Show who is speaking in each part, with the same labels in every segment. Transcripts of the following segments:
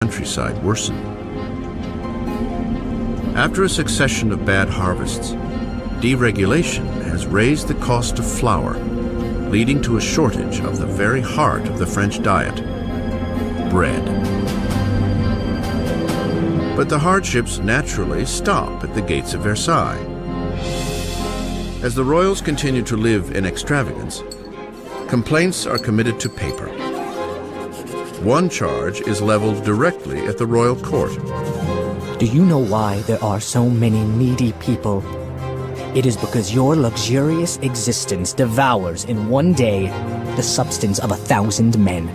Speaker 1: countryside worsened. After a succession of bad harvests, deregulation has raised the cost of flour, leading to a shortage of the very heart of the French diet, bread. But the hardships naturally stop at the gates of Versailles. As the royals continue to live in extravagance, complaints are committed to paper. One charge is leveled directly at the royal court.
Speaker 2: Do you know why there are so many needy people? It is because your luxurious existence devours in one day the substance of 1,000 men.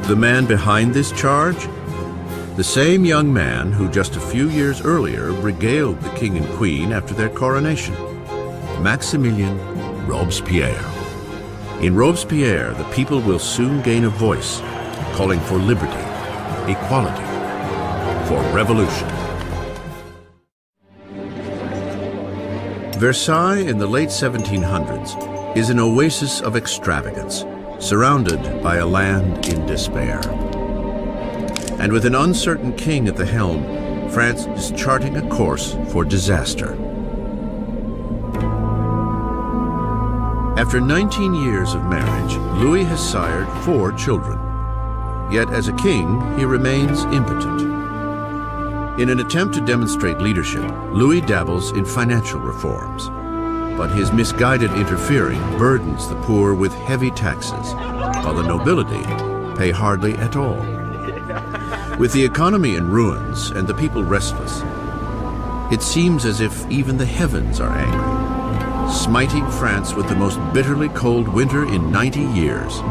Speaker 1: The man behind this charge? The same young man who just a few years earlier regaled the king and queen after their coronation, Maximilien Robespierre. In Robespierre, the people will soon gain a voice, calling for liberty, equality, for revolution. Versailles in the late 1700s is an oasis of extravagance, surrounded by a land in despair. And with an uncertain king at the helm, France is charting a course for disaster. After 19 years of marriage, Louis has sired 4 children. Yet as a king, he remains impotent. In an attempt to demonstrate leadership, Louis dabbles in financial reforms. But his misguided interfering burdens the poor with heavy taxes, while the nobility pay hardly at all. With the economy in ruins and the people restless, it seems as if even the heavens are angry, smiting France with the most bitterly cold winter in 90 years.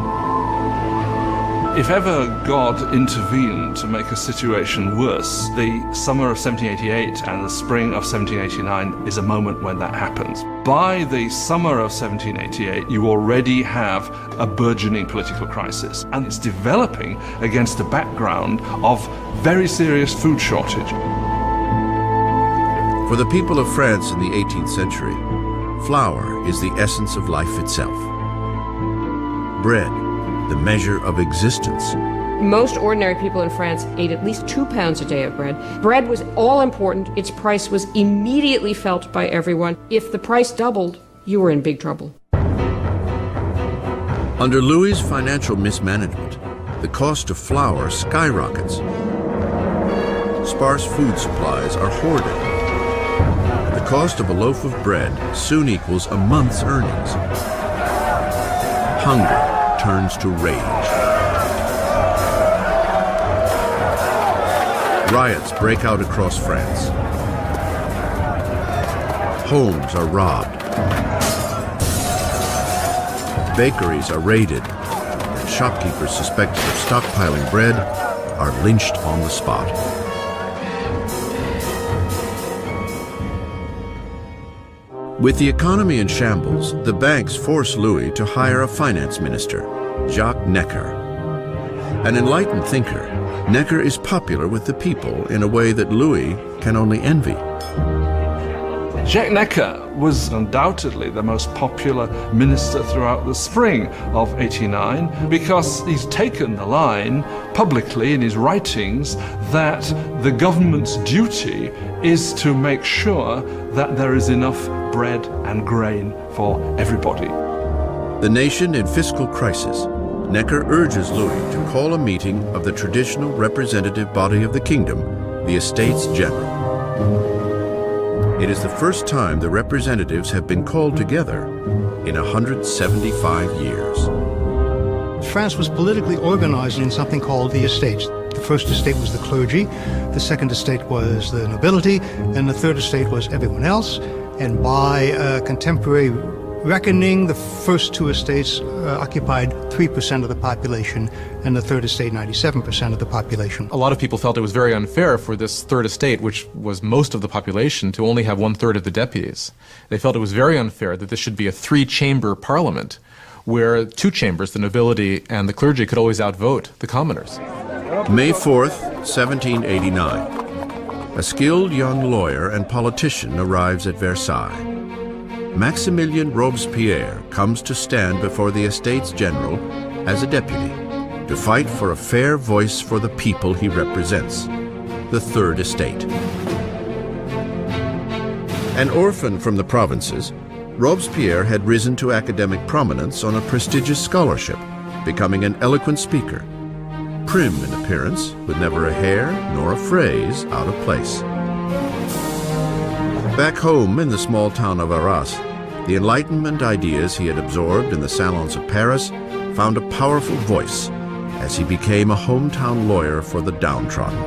Speaker 3: If ever God intervened to make a situation worse, the summer of 1788 and the spring of 1789 is a moment when that happens. By the summer of 1788, you already have a burgeoning political crisis, and it's developing against a background of very serious food shortage.
Speaker 1: For the people of France in the 18th century, flour is the essence of life itself. Bread, the measure of existence.
Speaker 4: Most ordinary people in France ate at least 2 pounds a day of bread. Bread was all important. Its price was immediately felt by everyone. If the price doubled, you were in big trouble.
Speaker 1: Under Louis's financial mismanagement, the cost of flour skyrockets. Sparse food supplies are hoarded. And the cost of a loaf of bread soon equals a month's earnings. Hunger turns to rage. Riots break out across France. Homes are robbed. Bakeries are raided, and shopkeepers suspected of stockpiling bread are lynched on the spot. With the economy in shambles, the banks force Louis to hire a finance minister, Jacques Necker. An enlightened thinker, Necker is popular with the people in a way that Louis can only envy.
Speaker 3: Jacques Necker was undoubtedly the most popular minister throughout the spring of '89 because he's taken the line publicly in his writings that the government's duty is to make sure that there is enough bread and grain for everybody.
Speaker 1: The nation in fiscal crisis, Necker urges Louis to call a meeting of the traditional representative body of the kingdom, the Estates General. It is the first time the representatives have been called together in 175 years.
Speaker 5: France was politically organized in something called the estates. The first estate was the clergy, the second estate was the nobility, and the third estate was everyone else. And by contemporary reckoning, the first 2 estates occupied 3% of the population, and the third estate 97% of the population.
Speaker 6: A lot of people felt it was very unfair for this third estate, which was most of the population, to only have 1/3 of the deputies. They felt it was very unfair that this should be a 3-chamber parliament, where 2 chambers, the nobility and the clergy, could always outvote the commoners.
Speaker 1: May 4th, 1789. A skilled young lawyer and politician arrives at Versailles. Maximilien Robespierre comes to stand before the Estates General as a deputy. to fight for a fair voice for the people he represents, the Third Estate. An orphan from the provinces, Robespierre had risen to academic prominence on a prestigious scholarship, becoming an eloquent speaker, prim in appearance, with never a hair nor a phrase out of place. Back home in the small town of Arras, the Enlightenment ideas he had absorbed in the salons of Paris found a powerful voice as he became a hometown lawyer for the downtrodden.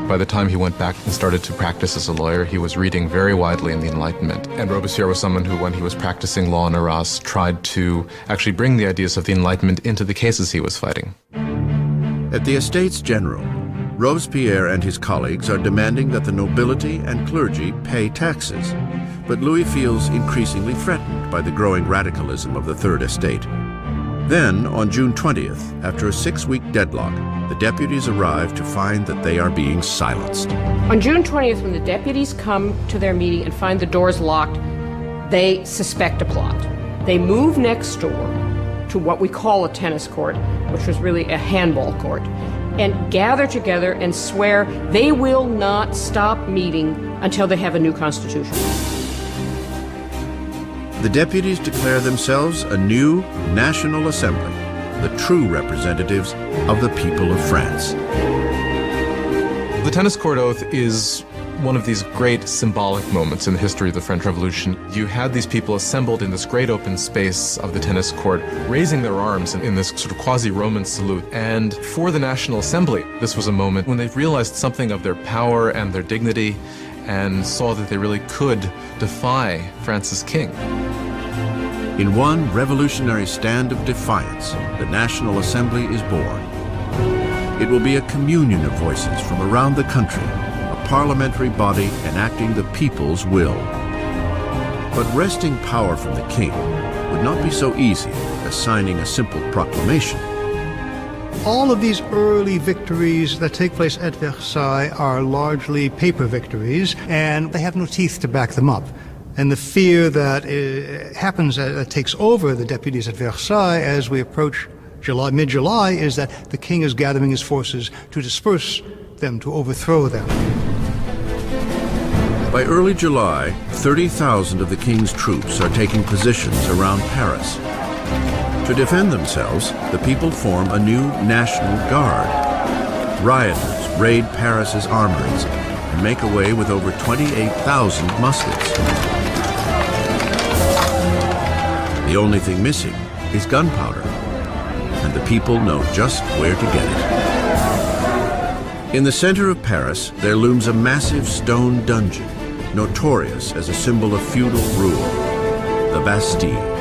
Speaker 6: By the time he went back and started to practice as a lawyer, he was reading very widely in the Enlightenment. And Robespierre was someone who, when he was practicing law in Arras, tried to actually bring the ideas of the Enlightenment into the cases he was fighting.
Speaker 1: At the Estates General, Robespierre and his colleagues are demanding that the nobility and clergy pay taxes, but Louis feels increasingly threatened by the growing radicalism of the Third Estate. Then, on June 20th, after a 6-week deadlock, the deputies arrive to find that they are being silenced.
Speaker 4: On June 20th, when the deputies come to their meeting and find the doors locked, they suspect a plot. They move next door to what we call a tennis court, which was really a handball court, and gather together and swear they will not stop meeting until they have a new constitution.
Speaker 1: The deputies declare themselves a new National Assembly, the true representatives of the people of France.
Speaker 6: The tennis court oath is one of these great symbolic moments in the history of the French Revolution. You had these people assembled in this great open space of the tennis court, raising their arms in this sort of quasi-Roman salute. And for the National Assembly, this was a moment when they realized something of their power and their dignity and saw that they really could defy France's king.
Speaker 1: In one revolutionary stand of defiance, the National Assembly is born. It will be a communion of voices from around the country, a parliamentary body enacting the people's will. But wresting power from the king would not be so easy as signing a simple proclamation.
Speaker 5: All of these early victories that take place at Versailles are largely paper victories, and they have no teeth to back them up. And the fear that happens, that takes over the deputies at Versailles as we approach mid-July, is that the king is gathering his forces to disperse them, to overthrow them.
Speaker 1: By early July, 30,000 of the king's troops are taking positions around Paris. To defend themselves, the people form a new National Guard. Rioters raid Paris's armories and make away with over 28,000 muskets. The only thing missing is gunpowder, and the people know just where to get it. In the center of Paris, there looms a massive stone dungeon, notorious as a symbol of feudal rule, the Bastille.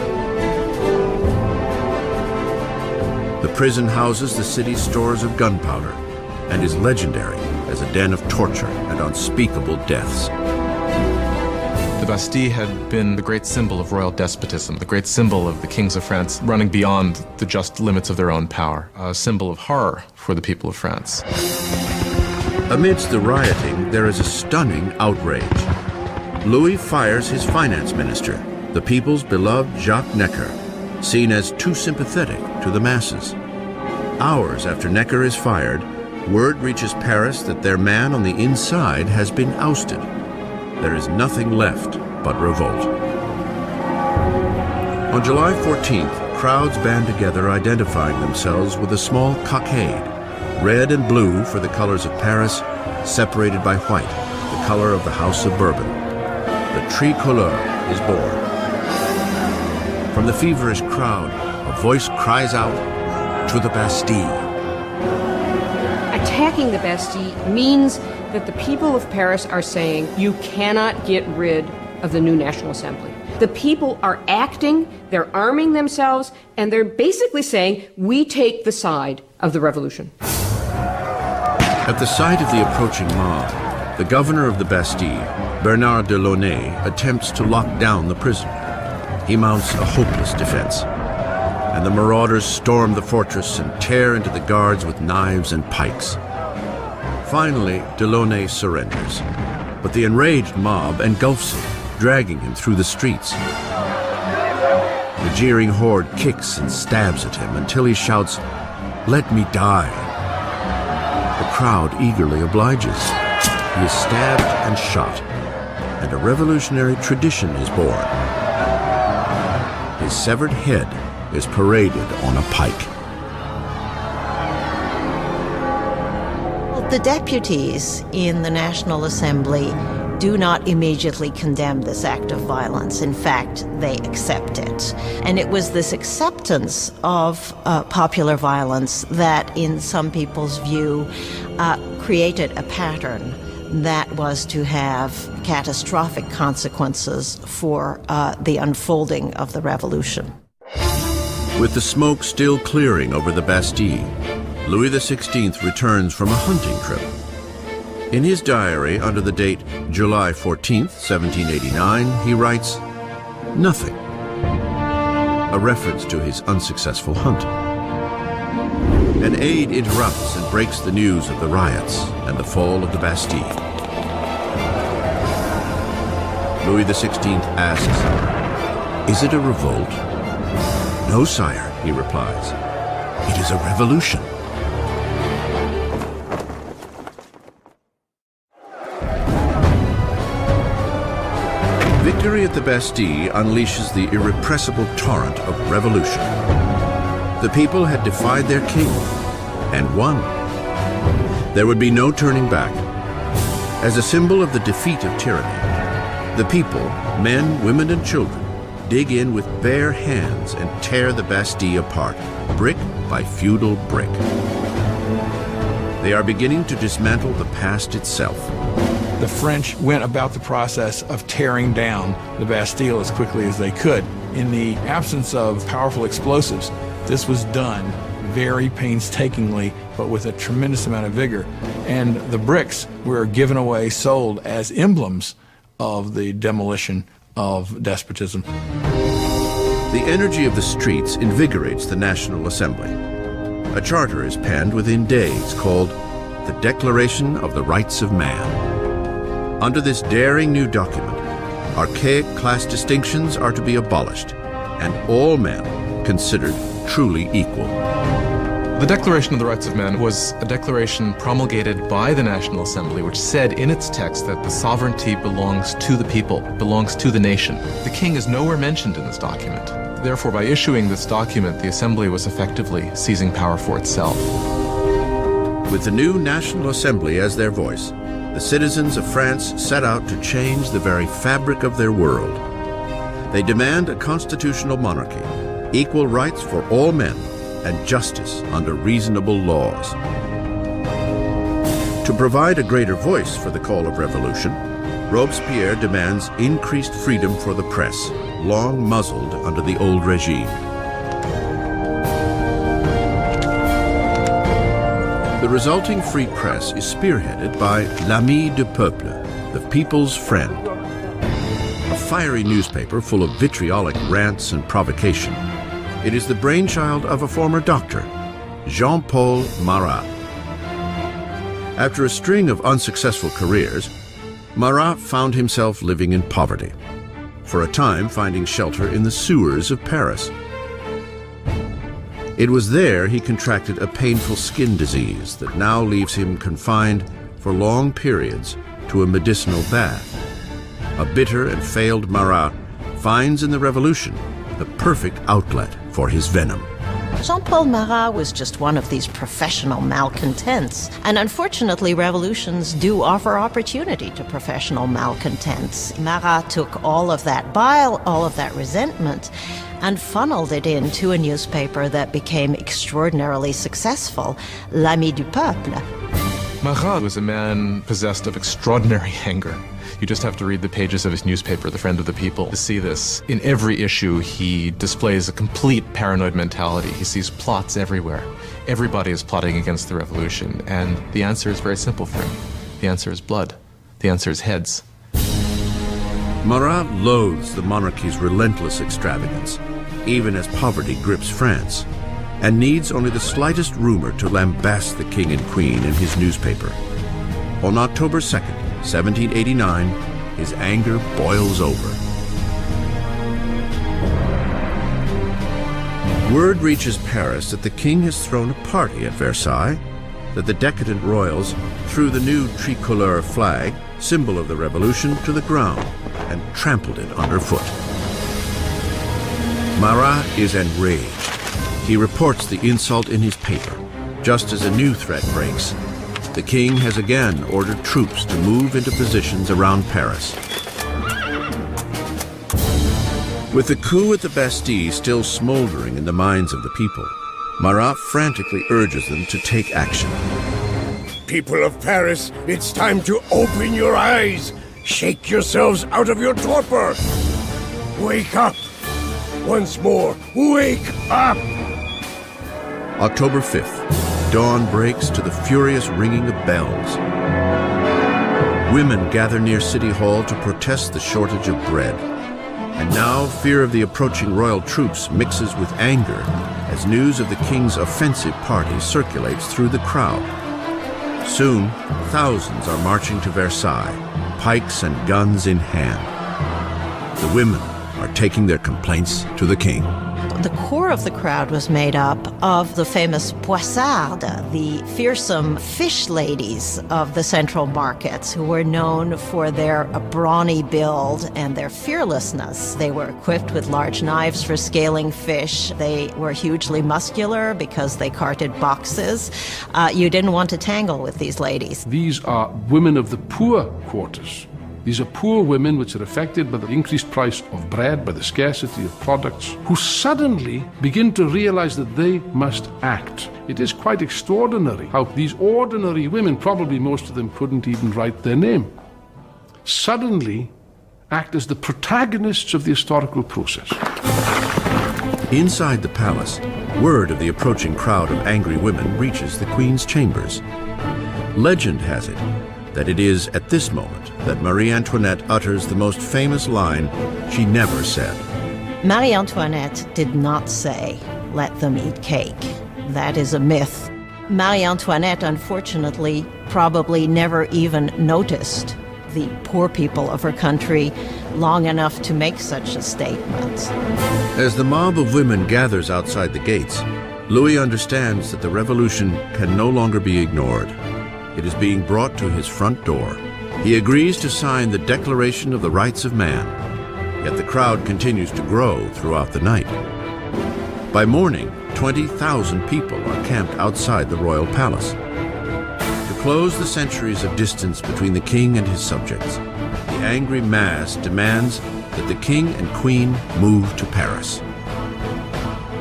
Speaker 1: The prison houses the city's stores of gunpowder and is legendary as a den of torture and unspeakable deaths.
Speaker 6: The Bastille had been the great symbol of royal despotism, the great symbol of the kings of France running beyond the just limits of their own power, a symbol of horror for the people of France.
Speaker 1: Amidst the rioting, there is a stunning outrage. Louis fires his finance minister, the people's beloved Jacques Necker, seen as too sympathetic to the masses. Hours after Necker is fired, word reaches Paris that their man on the inside has been ousted. There is nothing left but revolt. On July 14th, crowds band together identifying themselves with a small cockade, red and blue for the colors of Paris, separated by white, the color of the House of Bourbon. The tricolore is born. From the feverish crowd, a voice cries out, "To the Bastille!"
Speaker 4: Attacking the Bastille means that the people of Paris are saying, you cannot get rid of the new National Assembly. The people are acting, they're arming themselves, and they're basically saying, we take the side of the revolution.
Speaker 1: At the sight of the approaching mob, the governor of the Bastille, Bernard de Launay, attempts to lock down the prison. He mounts a hopeless defense, and the marauders storm the fortress and tear into the guards with knives and pikes. Finally, de Launay surrenders, but the enraged mob engulfs him, dragging him through the streets. The jeering horde kicks and stabs at him until he shouts, "Let me die." The crowd eagerly obliges. He is stabbed and shot, and a revolutionary tradition is born. His severed head is paraded on a pike.
Speaker 7: The deputies in the National Assembly do not immediately condemn this act of violence. In fact, they accept it. And it was this acceptance of popular violence that, in some people's view, created a pattern that was to have catastrophic consequences for the unfolding of the revolution.
Speaker 1: With the smoke still clearing over the Bastille, Louis XVI returns from a hunting trip. In his diary under the date July 14th, 1789, he writes, "Nothing," a reference to his unsuccessful hunt. An aide interrupts and breaks the news of the riots and the fall of the Bastille. Louis XVI asks, "Is it a revolt?" "No, sire," he replies. "It is a revolution." Victory at the Bastille unleashes the irrepressible torrent of revolution. The people had defied their king and won. There would be no turning back. As a symbol of the defeat of tyranny, the people, men, women, and children, dig in with bare hands and tear the Bastille apart, brick by feudal brick. They are beginning to dismantle the past itself.
Speaker 8: The French went about the process of tearing down the Bastille as quickly as they could. In the absence of powerful explosives, this was done very painstakingly, but with a tremendous amount of vigor. And the bricks were given away, sold as emblems of the demolition of despotism.
Speaker 1: The energy of the streets invigorates the National Assembly. A charter is penned within days called the Declaration of the Rights of Man. Under this daring new document, archaic class distinctions are to be abolished, and all men considered truly equal.
Speaker 6: The Declaration of the Rights of Man was a declaration promulgated by the National Assembly, which said in its text that the sovereignty belongs to the people, belongs to the nation. The king is nowhere mentioned in this document. Therefore, by issuing this document, the Assembly was effectively seizing power for itself.
Speaker 1: With the new National Assembly as their voice, the citizens of France set out to change the very fabric of their world. They demand a constitutional monarchy, equal rights for all men, and justice under reasonable laws. To provide a greater voice for the call of revolution, Robespierre demands increased freedom for the press, long muzzled under the old regime. The resulting free press is spearheaded by L'Ami du Peuple, the people's friend, a fiery newspaper full of vitriolic rants and provocation. It is the brainchild of a former doctor, Jean-Paul Marat. After a string of unsuccessful careers, Marat found himself living in poverty, for a time finding shelter in the sewers of Paris. It was there he contracted a painful skin disease that now leaves him confined for long periods to a medicinal bath. A bitter and failed Marat finds in the revolution the perfect outlet for his venom.
Speaker 7: Jean-Paul Marat was just one of these professional malcontents. And unfortunately, revolutions do offer opportunity to professional malcontents. Marat took all of that bile, all of that resentment, and funneled it into a newspaper that became extraordinarily successful, L'Ami du Peuple.
Speaker 6: Marat was a man possessed of extraordinary anger. You just have to read the pages of his newspaper, The Friend of the People, to see this. In every issue, he displays a complete paranoid mentality. He sees plots everywhere. Everybody is plotting against the revolution, and the answer is very simple for him. The answer is blood. The answer is heads.
Speaker 1: Marat loathes the monarchy's relentless extravagance, even as poverty grips France, and needs only the slightest rumor to lambast the king and queen in his newspaper. On October 2nd, 1789, his anger boils over. Word reaches Paris that the king has thrown a party at Versailles, that the decadent royals threw the new tricolor flag, symbol of the revolution, to the ground and trampled it underfoot. Marat is enraged. He reports the insult in his paper. Just as a new threat breaks, the king has again ordered troops to move into positions around Paris. With the coup at the Bastille still smoldering in the minds of the people, Marat frantically urges them to take action.
Speaker 9: People of Paris, it's time to open your eyes. Shake yourselves out of your torpor. Wake up. Once more, wake up!
Speaker 1: October 5th, dawn breaks to the furious ringing of bells. Women gather near City Hall to protest the shortage of bread. And now fear of the approaching royal troops mixes with anger as news of the king's offensive party circulates through the crowd. Soon, thousands are marching to Versailles, pikes and guns in hand. The women are taking their complaints to the king.
Speaker 7: The core of the crowd was made up of the famous poissardes, the fearsome fish ladies of the central markets, who were known for their brawny build and their fearlessness. They were equipped with large knives for scaling fish. They were hugely muscular because they carted boxes. You didn't want to tangle with these ladies.
Speaker 10: These are women of the poor quarters. These are poor women which are affected by the increased price of bread, by the scarcity of products, who suddenly begin to realize that they must act. It is quite extraordinary how these ordinary women, probably most of them couldn't even write their name, suddenly act as the protagonists of the historical process.
Speaker 1: Inside the palace, word of the approaching crowd of angry women reaches the queen's chambers. Legend has it that it is at this moment that Marie Antoinette utters the most famous line she never said.
Speaker 7: Marie Antoinette did not say, "Let them eat cake." That is a myth. Marie Antoinette, unfortunately, probably never even noticed the poor people of her country long enough to make such a statement.
Speaker 1: As the mob of women gathers outside the gates, Louis understands that the revolution can no longer be ignored. It is being brought to his front door. He agrees to sign the Declaration of the Rights of Man, yet the crowd continues to grow throughout the night. By morning, 20,000 people are camped outside the royal palace. To close the centuries of distance between the king and his subjects, the angry mass demands that the king and queen move to Paris.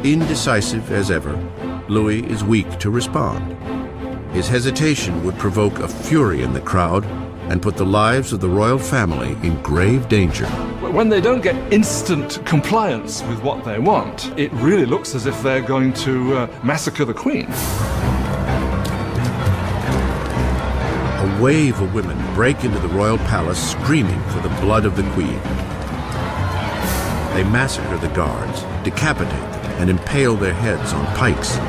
Speaker 1: Indecisive as ever, Louis is weak to respond. His hesitation would provoke a fury in the crowd and put the lives of the royal family in grave danger.
Speaker 3: When they don't get instant compliance with what they want, it really looks as if they're going to massacre the queen.
Speaker 1: A wave of women break into the royal palace screaming for the blood of the queen. They massacre the guards, decapitate them, and impale their heads on pikes.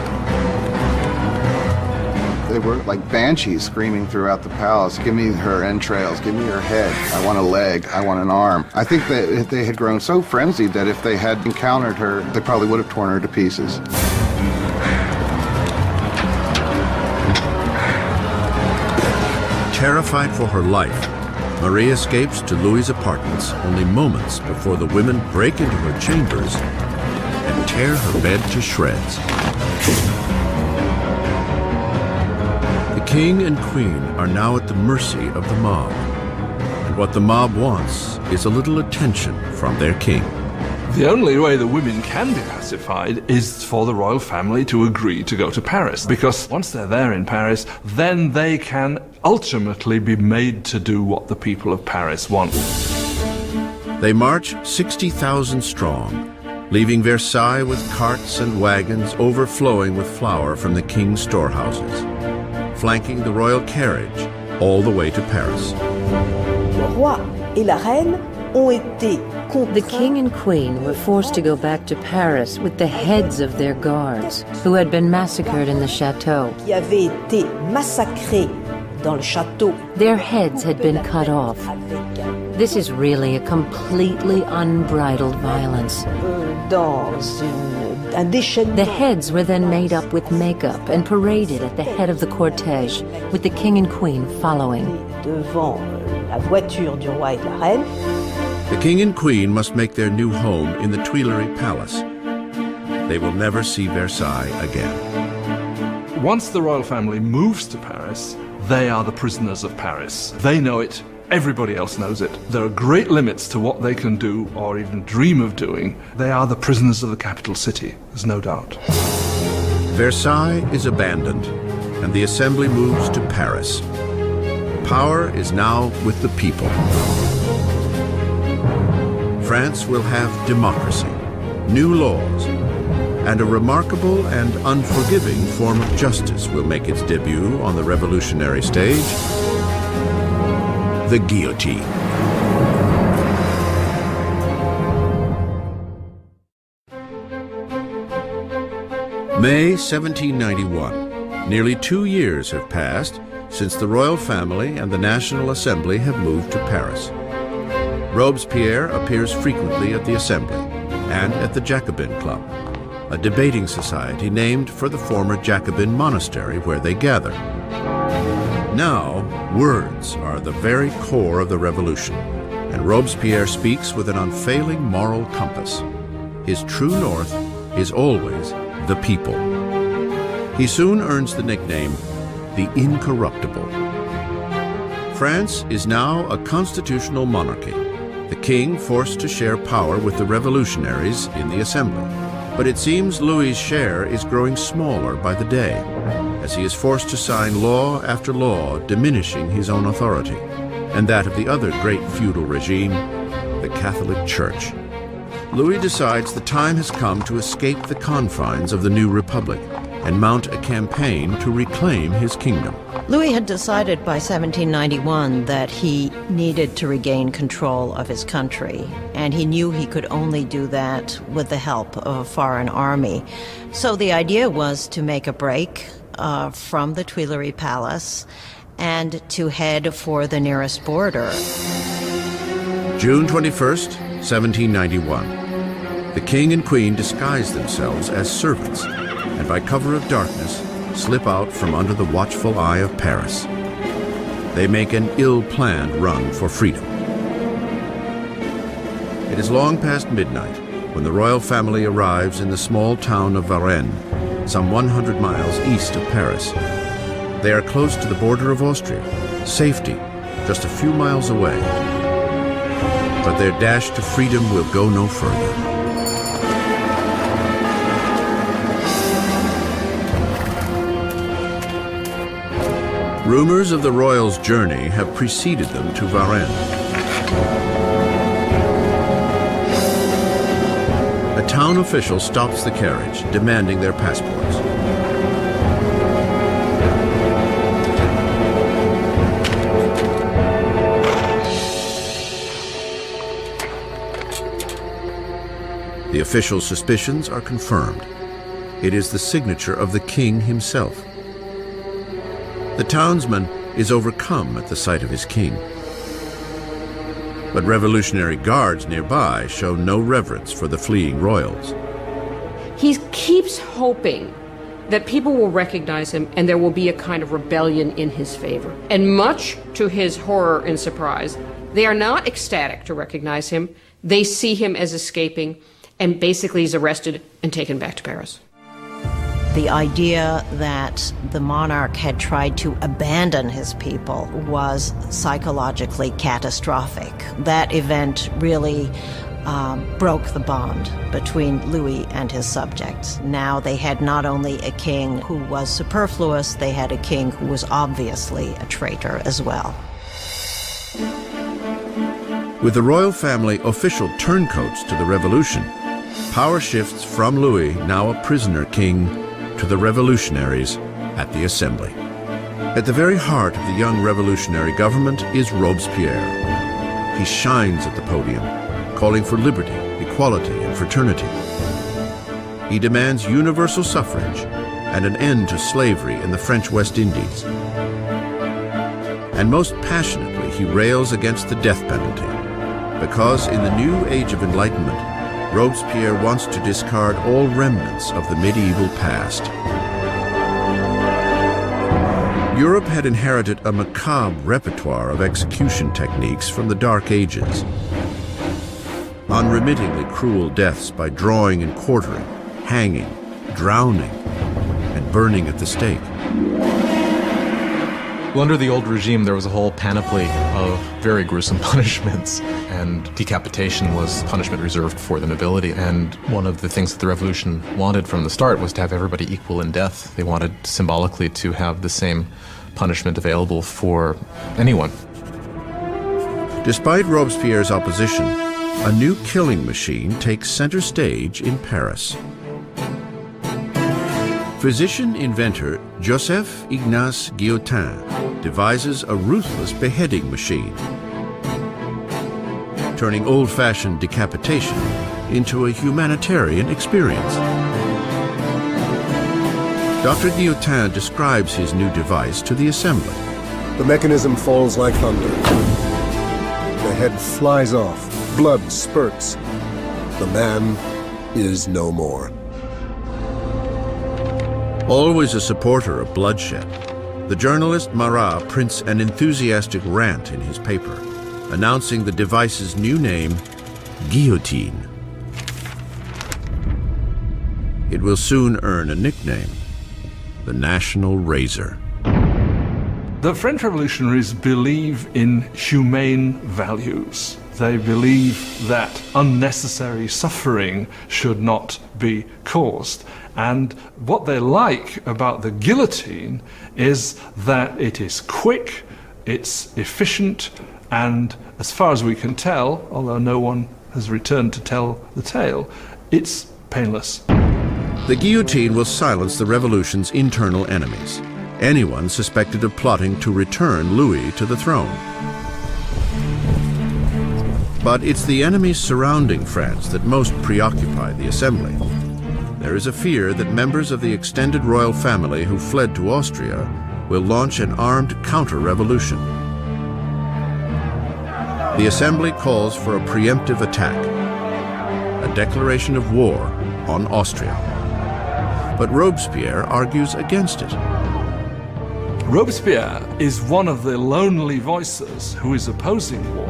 Speaker 11: They were like banshees screaming throughout the palace, "Give me her entrails, give me her head, I want a leg, I want an arm." I think that they had grown so frenzied that if they had encountered her, they probably would have torn her to pieces.
Speaker 1: Terrified for her life, Marie escapes to Louis's apartments only moments before the women break into her chambers and tear her bed to shreds. The king and queen are now at the mercy of the mob, and what the mob wants is a little attention from their king.
Speaker 3: The only way the women can be pacified is for the royal family to agree to go to Paris, because once they're there in Paris, then they can ultimately be made to do what the people of Paris want.
Speaker 1: They march 60,000 strong, leaving Versailles with carts and wagons overflowing with flour from the king's storehouses, flanking the royal carriage all the way to Paris.
Speaker 12: Le roi et la reine ont été
Speaker 13: The king and queen were forced to go back to Paris with the heads of their guards, who had been massacred in the chateau.
Speaker 12: qui avaient été massacrés dans le château.
Speaker 13: Their heads had been cut off. This is really a completely unbridled violence.
Speaker 12: Dans une un déchaînement.
Speaker 13: The heads were then made up with makeup and paraded at the head of the cortege, with the king and queen following.
Speaker 12: Devant la voiture du roi et de la reine.
Speaker 1: The king and queen must make their new home in the Tuileries Palace. They will never see Versailles again.
Speaker 3: Once the royal family moves to Paris, they are the prisoners of Paris. They know it. Everybody else knows it. There are great limits to what they can do or even dream of doing. They are the prisoners of the capital city, there's no doubt.
Speaker 1: Versailles is abandoned, and the Assembly moves to Paris. Power is now with the people. France will have democracy, new laws, and a remarkable and unforgiving form of justice will make its debut on the revolutionary stage: the guillotine. May 1791. Nearly 2 years have passed since the royal family and the National Assembly have moved to Paris. Robespierre appears frequently at the Assembly and at the Jacobin Club, a debating society named for the former Jacobin monastery where they gather. Now, words are the very core of the revolution, and Robespierre speaks with an unfailing moral compass. His true north is always the people. He soon earns the nickname, the Incorruptible. France is now a constitutional monarchy, the king forced to share power with the revolutionaries in the Assembly. But it seems Louis's share is growing smaller by the day, as he is forced to sign law after law diminishing his own authority, and that of the other great feudal regime, the Catholic Church. Louis decides the time has come to escape the confines of the new republic and mount a campaign to reclaim his kingdom.
Speaker 7: Louis had decided by 1791 that he needed to regain control of his country, and he knew he could only do that with the help of a foreign army. So the idea was to make a break from the Tuileries Palace and to head for the nearest border.
Speaker 1: June 21st, 1791. The king and queen disguise themselves as servants, and by cover of darkness, slip out from under the watchful eye of Paris. They make an ill-planned run for freedom. It is long past midnight when the royal family arrives in the small town of Varennes, some 100 miles east of Paris. They are close to the border of Austria, safety just a few miles away. But their dash to freedom will go no further. Rumors of the royals' journey have preceded them to Varennes. A town official stops the carriage, demanding their passports. The official's suspicions are confirmed. It is the signature of the king himself. The townsman is overcome at the sight of his king. But revolutionary guards nearby show no reverence for the fleeing royals.
Speaker 4: He keeps hoping that people will recognize him and there will be a kind of rebellion in his favor. And much to his horror and surprise, they are not ecstatic to recognize him. They see him as escaping, and basically he's arrested and taken back to Paris.
Speaker 7: The idea that the monarch had tried to abandon his people was psychologically catastrophic. That event really broke the bond between Louis and his subjects. Now they had not only a king who was superfluous, they had a king who was obviously a traitor as well.
Speaker 1: With the royal family official turncoats to the revolution, power shifts from Louis, now a prisoner king, to the revolutionaries at the Assembly. At the very heart of the young revolutionary government is Robespierre. He shines at the podium, calling for liberty, equality, and fraternity. He demands universal suffrage and an end to slavery in the French West Indies. And most passionately, he rails against the death penalty, because in the new age of enlightenment, Robespierre wants to discard all remnants of the medieval past. Europe had inherited a macabre repertoire of execution techniques from the Dark Ages. Unremittingly cruel deaths by drawing and quartering, hanging, drowning, and burning at the stake.
Speaker 6: Well, under the old regime, there was a whole panoply of very gruesome punishments, and decapitation was punishment reserved for the nobility. And one of the things that the revolution wanted from the start was to have everybody equal in death. They wanted symbolically to have the same punishment available for anyone.
Speaker 1: Despite Robespierre's opposition, a new killing machine takes center stage in Paris. Physician-inventor Joseph Ignace Guillotin devises a ruthless beheading machine, turning old-fashioned decapitation into a humanitarian experience. Dr. Guillotin describes his new device to the Assembly.
Speaker 9: The mechanism falls like thunder. The head flies off, blood spurts. The man is no more.
Speaker 1: Always a supporter of bloodshed, the journalist Marat prints an enthusiastic rant in his paper, announcing the device's new name, guillotine. It will soon earn a nickname, the National Razor.
Speaker 3: The French revolutionaries believe in humane values. They believe that unnecessary suffering should not be caused. And what they like about the guillotine is that it is quick, it's efficient, and as far as we can tell, although no one has returned to tell the tale, it's painless.
Speaker 1: The guillotine will silence the revolution's internal enemies, anyone suspected of plotting to return Louis to the throne. But it's the enemies surrounding France that most preoccupy the Assembly. There is a fear that members of the extended royal family who fled to Austria will launch an armed counter-revolution. The Assembly calls for a preemptive attack, a declaration of war on Austria. But Robespierre argues against it.
Speaker 3: Robespierre is one of the lonely voices who is opposing war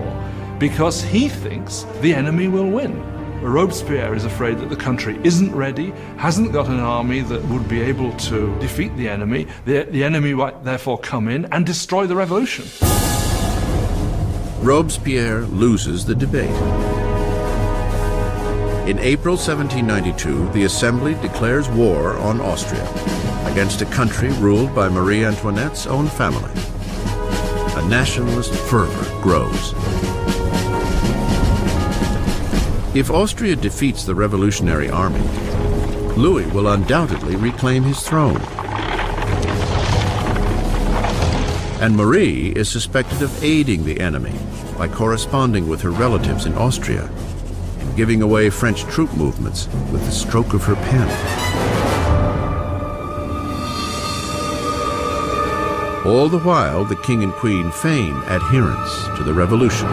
Speaker 3: because he thinks the enemy will win. Robespierre is afraid that the country isn't ready, hasn't got an army that would be able to defeat the enemy. The enemy might therefore come in and destroy the revolution.
Speaker 1: Robespierre loses the debate. In April 1792, the Assembly declares war on Austria against a country ruled by Marie Antoinette's own family. A nationalist fervor grows. If Austria defeats the revolutionary army, Louis will undoubtedly reclaim his throne. And Marie is suspected of aiding the enemy by corresponding with her relatives in Austria and giving away French troop movements with the stroke of her pen. All the while, the king and queen feign adherence to the revolution.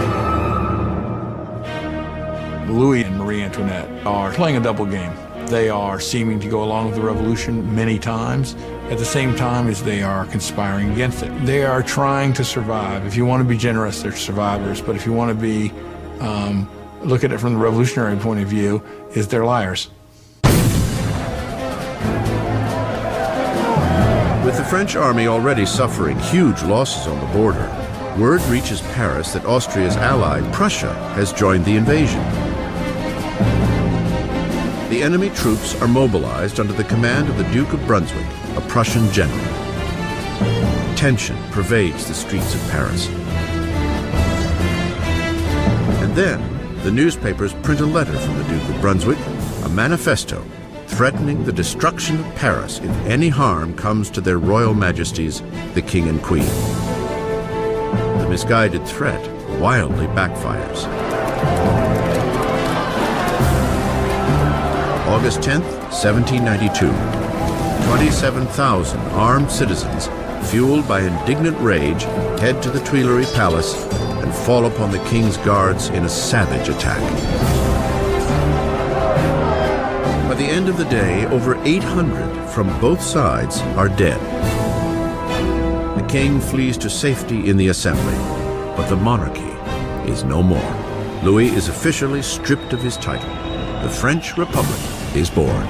Speaker 8: Louis and Marie Antoinette are playing a double game. They are seeming to go along with the revolution many times at the same time as they are conspiring against it. They are trying to survive. If you want to be generous, they're survivors. But if you want to be, look at it from the revolutionary point of view, is they're liars.
Speaker 1: With the French army already suffering huge losses on the border, word reaches Paris that Austria's ally, Prussia, has joined the invasion. The enemy troops are mobilized under the command of the Duke of Brunswick, a Prussian general. Tension pervades the streets of Paris. And then, the newspapers print a letter from the Duke of Brunswick, a manifesto threatening the destruction of Paris if any harm comes to their royal majesties, the King and Queen. The misguided threat wildly backfires. August 10th, 1792. 27,000 armed citizens, fueled by indignant rage, head to the Tuileries Palace and fall upon the king's guards in a savage attack. the end of the day, over 800 from both sides are dead. The king flees to safety in the assembly, but the monarchy is no more. Louis is officially stripped of his title. The French Republic is born.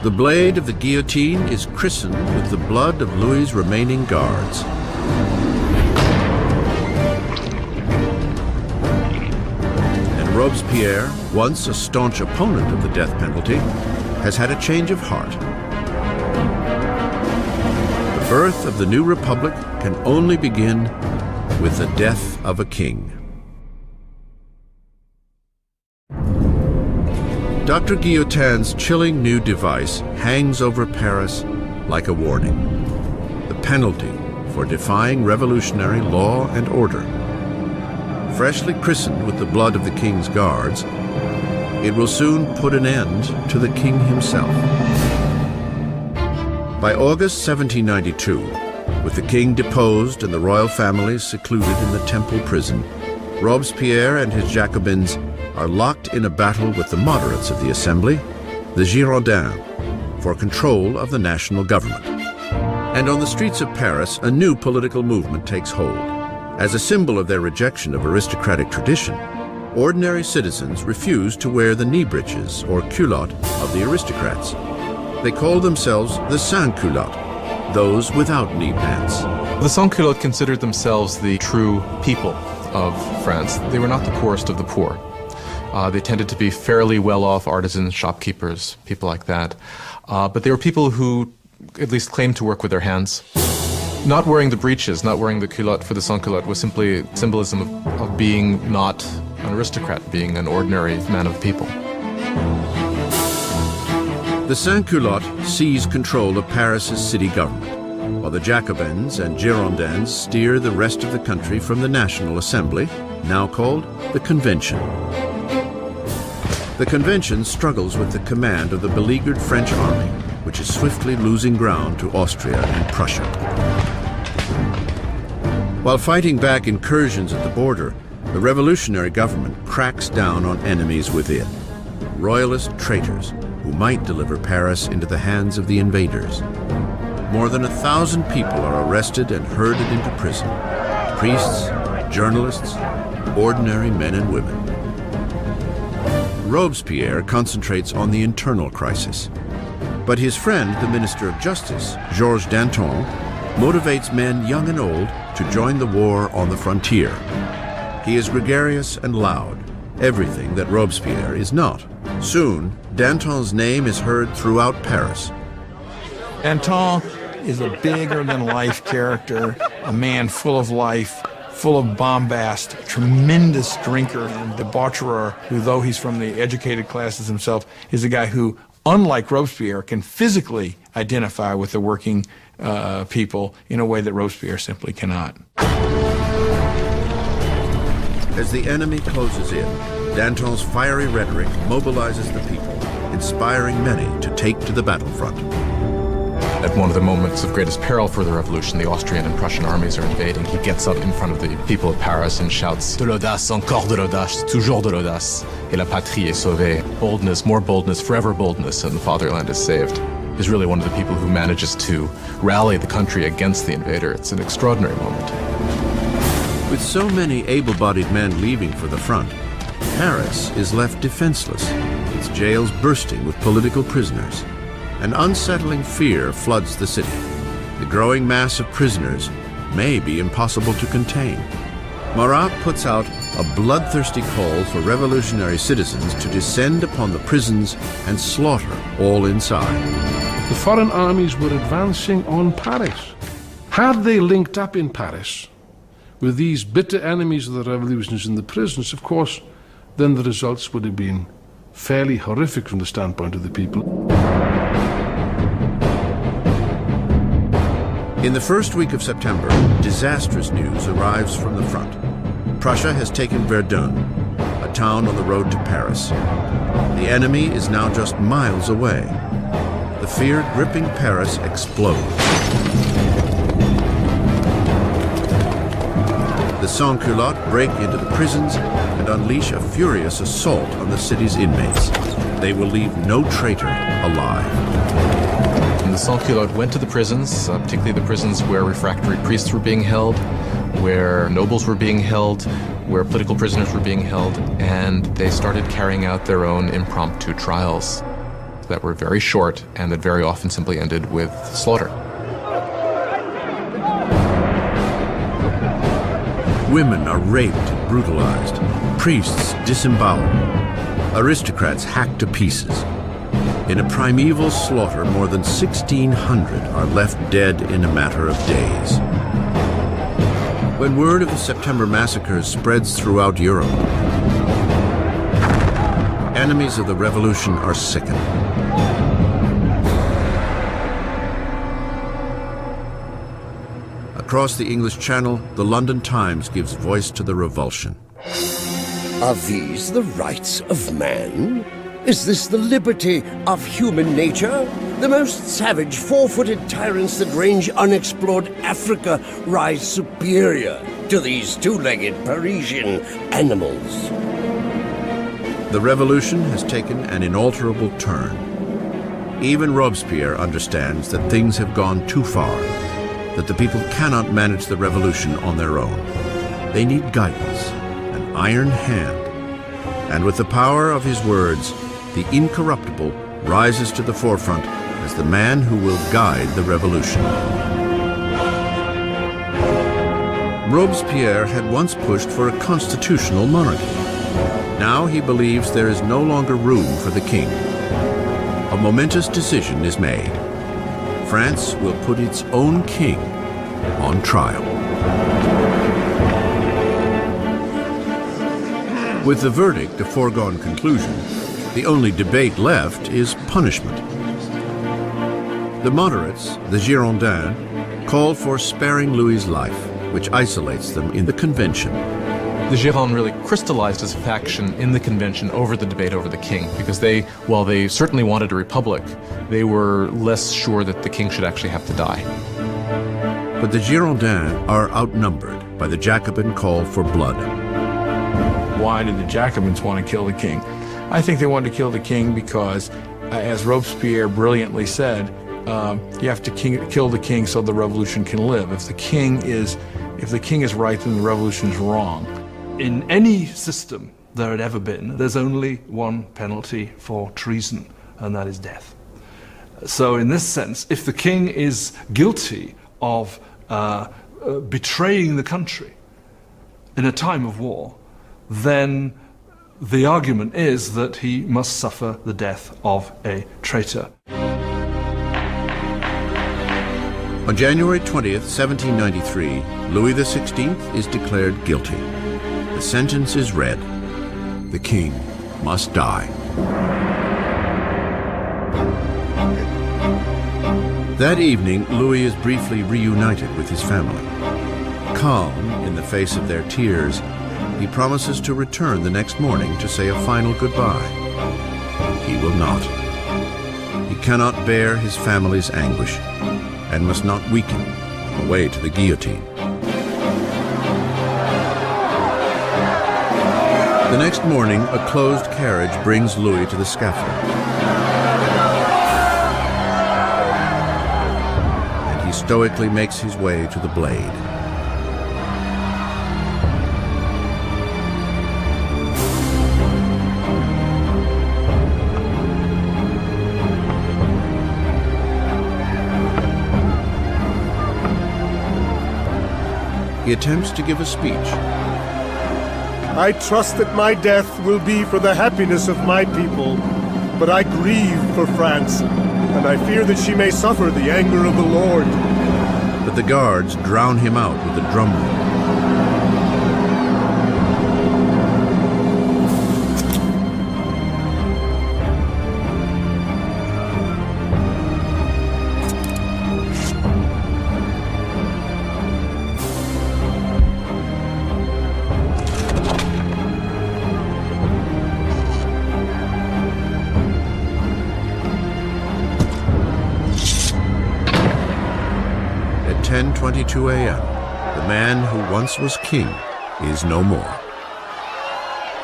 Speaker 1: The blade of the guillotine is christened with the blood of Louis's remaining guards. And Robespierre, once a staunch opponent of the death penalty, has had a change of heart. The birth of the new republic can only begin with the death of a king. Dr. Guillotin's chilling new device hangs over Paris like a warning. The penalty for defying revolutionary law and order. Freshly christened with the blood of the king's guards, it will soon put an end to the king himself. By August 1792, with the king deposed and the royal family secluded in the Temple prison, Robespierre and his Jacobins are locked in a battle with the moderates of the Assembly, the Girondins, for control of the national government. And on the streets of Paris, a new political movement takes hold. As a symbol of their rejection of aristocratic tradition, ordinary citizens refuse to wear the knee breeches or culotte of the aristocrats. They call themselves the sans-culottes, those without knee pants.
Speaker 6: The sans-culottes considered themselves the true people of France. They were not the poorest of the poor. They tended to be fairly well-off artisans, shopkeepers, people like that. But they were people who at least claimed to work with their hands. Not wearing the breeches, not wearing the culotte for the sans-culotte was simply symbolism of being not an aristocrat, being an ordinary man of the people.
Speaker 1: The sans-culottes seize control of Paris's city government, while the Jacobins and Girondins steer the rest of the country from the National Assembly, now called the Convention. The Convention struggles with the command of the beleaguered French army, which is swiftly losing ground to Austria and Prussia. While fighting back incursions at the border, the revolutionary government cracks down on enemies within, royalist traitors who might deliver Paris into the hands of the invaders. More than 1,000 people are arrested and herded into prison. Priests, journalists, ordinary men and women. Robespierre concentrates on the internal crisis. But his friend, the Minister of Justice, Georges Danton, motivates men young and old to join the war on the frontier. He is gregarious and loud, everything that Robespierre is not. Soon, Danton's name is heard throughout Paris.
Speaker 8: Danton is a bigger-than-life character, a man full of life, full of bombast, tremendous drinker and debaucherer, who, though he's from the educated classes himself, is a guy who, unlike Robespierre, can physically identify with the working people in a way that Robespierre simply cannot.
Speaker 1: As the enemy closes in, Danton's fiery rhetoric mobilizes the people, inspiring many to take to the battlefront.
Speaker 6: At one of the moments of greatest peril for the revolution, the Austrian and Prussian armies are invading. He gets up in front of the people of Paris and shouts, "De l'audace, encore de l'audace, toujours de l'audace, et la patrie est sauvée." Boldness, more boldness, forever boldness, and the fatherland is saved. He's really one of the people who manages to rally the country against the invader. It's an extraordinary moment.
Speaker 1: With so many able-bodied men leaving for the front, Paris is left defenseless, its jails bursting with political prisoners. An unsettling fear floods the city. The growing mass of prisoners may be impossible to contain. Marat puts out a bloodthirsty call for revolutionary citizens to descend upon the prisons and slaughter all inside.
Speaker 10: The foreign armies were advancing on Paris. Had they linked up in Paris with these bitter enemies of the revolutions in the prisons, of course, then the results would have been fairly horrific from the standpoint of the people.
Speaker 1: In the first week of September, disastrous news arrives from the front. Prussia has taken Verdun, a town on the road to Paris. The enemy is now just miles away. The fear gripping Paris explodes. the sans-culottes break into the prisons and unleash a furious assault on the city's inmates. They will leave no traitor alive.
Speaker 6: And the sans-culottes went to the prisons, particularly the prisons where refractory priests were being held, where nobles were being held, where political prisoners were being held, and they started carrying out their own impromptu trials that were very short and that very often simply ended with slaughter.
Speaker 1: Women are raped and brutalized, priests disemboweled, aristocrats hacked to pieces. In a primeval slaughter, more than 1,600 are left dead in a matter of days. When word of the September massacres spreads throughout Europe, enemies of the revolution are sickened. Across the English Channel, the London Times gives voice to the revulsion.
Speaker 9: Are these the rights of man? Is this the liberty of human nature? The most savage four-footed tyrants that range unexplored Africa rise superior to these two-legged Parisian animals.
Speaker 1: The revolution has taken an inalterable turn. Even Robespierre understands that things have gone too far, that the people cannot manage the revolution on their own. They need guidance, an iron hand. And with the power of his words, the incorruptible rises to the forefront as the man who will guide the revolution. Robespierre had once pushed for a constitutional monarchy. Now he believes there is no longer room for the king. A momentous decision is made. France will put its own king on trial. With the verdict a foregone conclusion, the only debate left is punishment. The moderates, the Girondins, call for sparing Louis's life, which isolates them in the convention.
Speaker 6: The Girondins really crystallized as a faction in the convention over the debate over the king, because while they certainly wanted a republic, they were less sure that the king should actually have to die.
Speaker 1: But the Girondins are outnumbered by the Jacobin call for blood.
Speaker 8: Why did the Jacobins want to kill the king? I think they wanted to kill the king because, as Robespierre brilliantly said, you have to kill the king so the revolution can live. If the king is right, then the revolution is wrong.
Speaker 3: In any system there had ever been, there's only one penalty for treason, and that is death. So in this sense, if the king is guilty of betraying the country in a time of war, then the argument is that he must suffer the death of a traitor.
Speaker 1: On January 20th, 1793, Louis XVI is declared guilty. The sentence is read. The king must die. That evening, Louis is briefly reunited with his family. Calm in the face of their tears, he promises to return the next morning to say a final goodbye. He will not. He cannot bear his family's anguish and must not weaken on the way to the guillotine. The next morning, a closed carriage brings Louis to the scaffold. And he stoically makes his way to the blade. He attempts to give a speech.
Speaker 14: I trust that my death will be for the happiness of my people, but I grieve for France, and I fear that she may suffer the anger of the Lord.
Speaker 1: But the guards drown him out with a drum roll. At 10:22 a.m., the man who once was king is no more.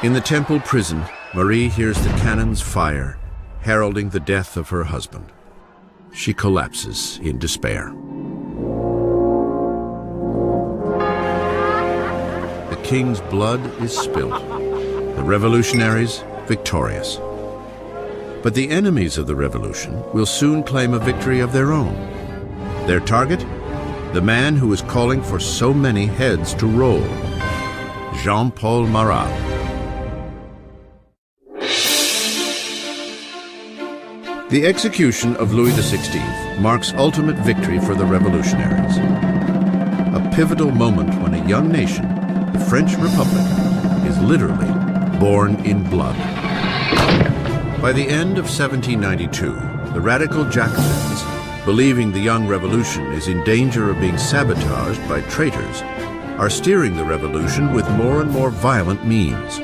Speaker 1: In the temple prison, Marie hears the cannons fire, heralding the death of her husband. She collapses in despair. The king's blood is spilt. The revolutionaries victorious. But the enemies of the revolution will soon claim a victory of their own. Their target? The man who is calling for so many heads to roll, Jean-Paul Marat. The execution of Louis XVI marks ultimate victory for the revolutionaries. A pivotal moment when a young nation, the French Republic, is literally born in blood. By the end of 1792, the radical Jacobins, believing the young revolution is in danger of being sabotaged by traitors, are steering the revolution with more and more violent means.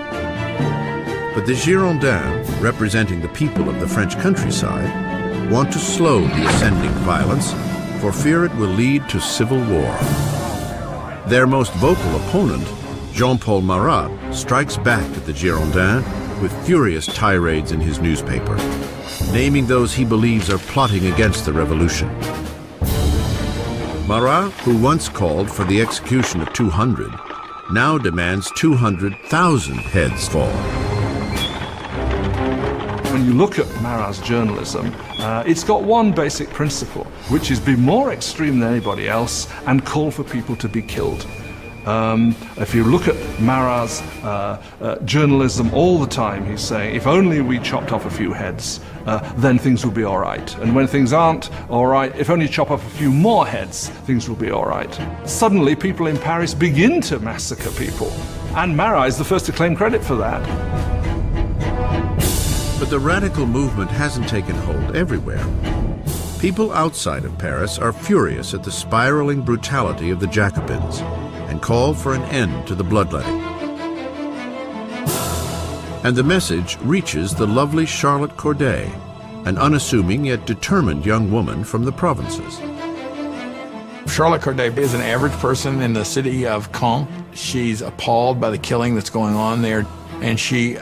Speaker 1: But the Girondins, representing the people of the French countryside, want to slow the ascending violence for fear it will lead to civil war. Their most vocal opponent, Jean-Paul Marat, strikes back at the Girondins with furious tirades in his newspaper, naming those he believes are plotting against the revolution. Marat, who once called for the execution of 200, now demands 200,000 heads fall.
Speaker 3: When you look at Marat's journalism, it's got one basic principle, which is be more extreme than anybody else and call for people to be killed. If you look at Marat's journalism all the time, he's saying, if only we chopped off a few heads, then things will be all right. And when things aren't all right, if only chop off a few more heads, things will be all right. Suddenly, people in Paris begin to massacre people. And Marat is the first to claim credit for that.
Speaker 1: But the radical movement hasn't taken hold everywhere. People outside of Paris are furious at the spiraling brutality of the Jacobins and call for an end to the bloodletting. And the message reaches the lovely Charlotte Corday, an unassuming yet determined young woman from the provinces.
Speaker 8: Charlotte Corday is an average person in the city of Caen. She's appalled by the killing that's going on there, and she,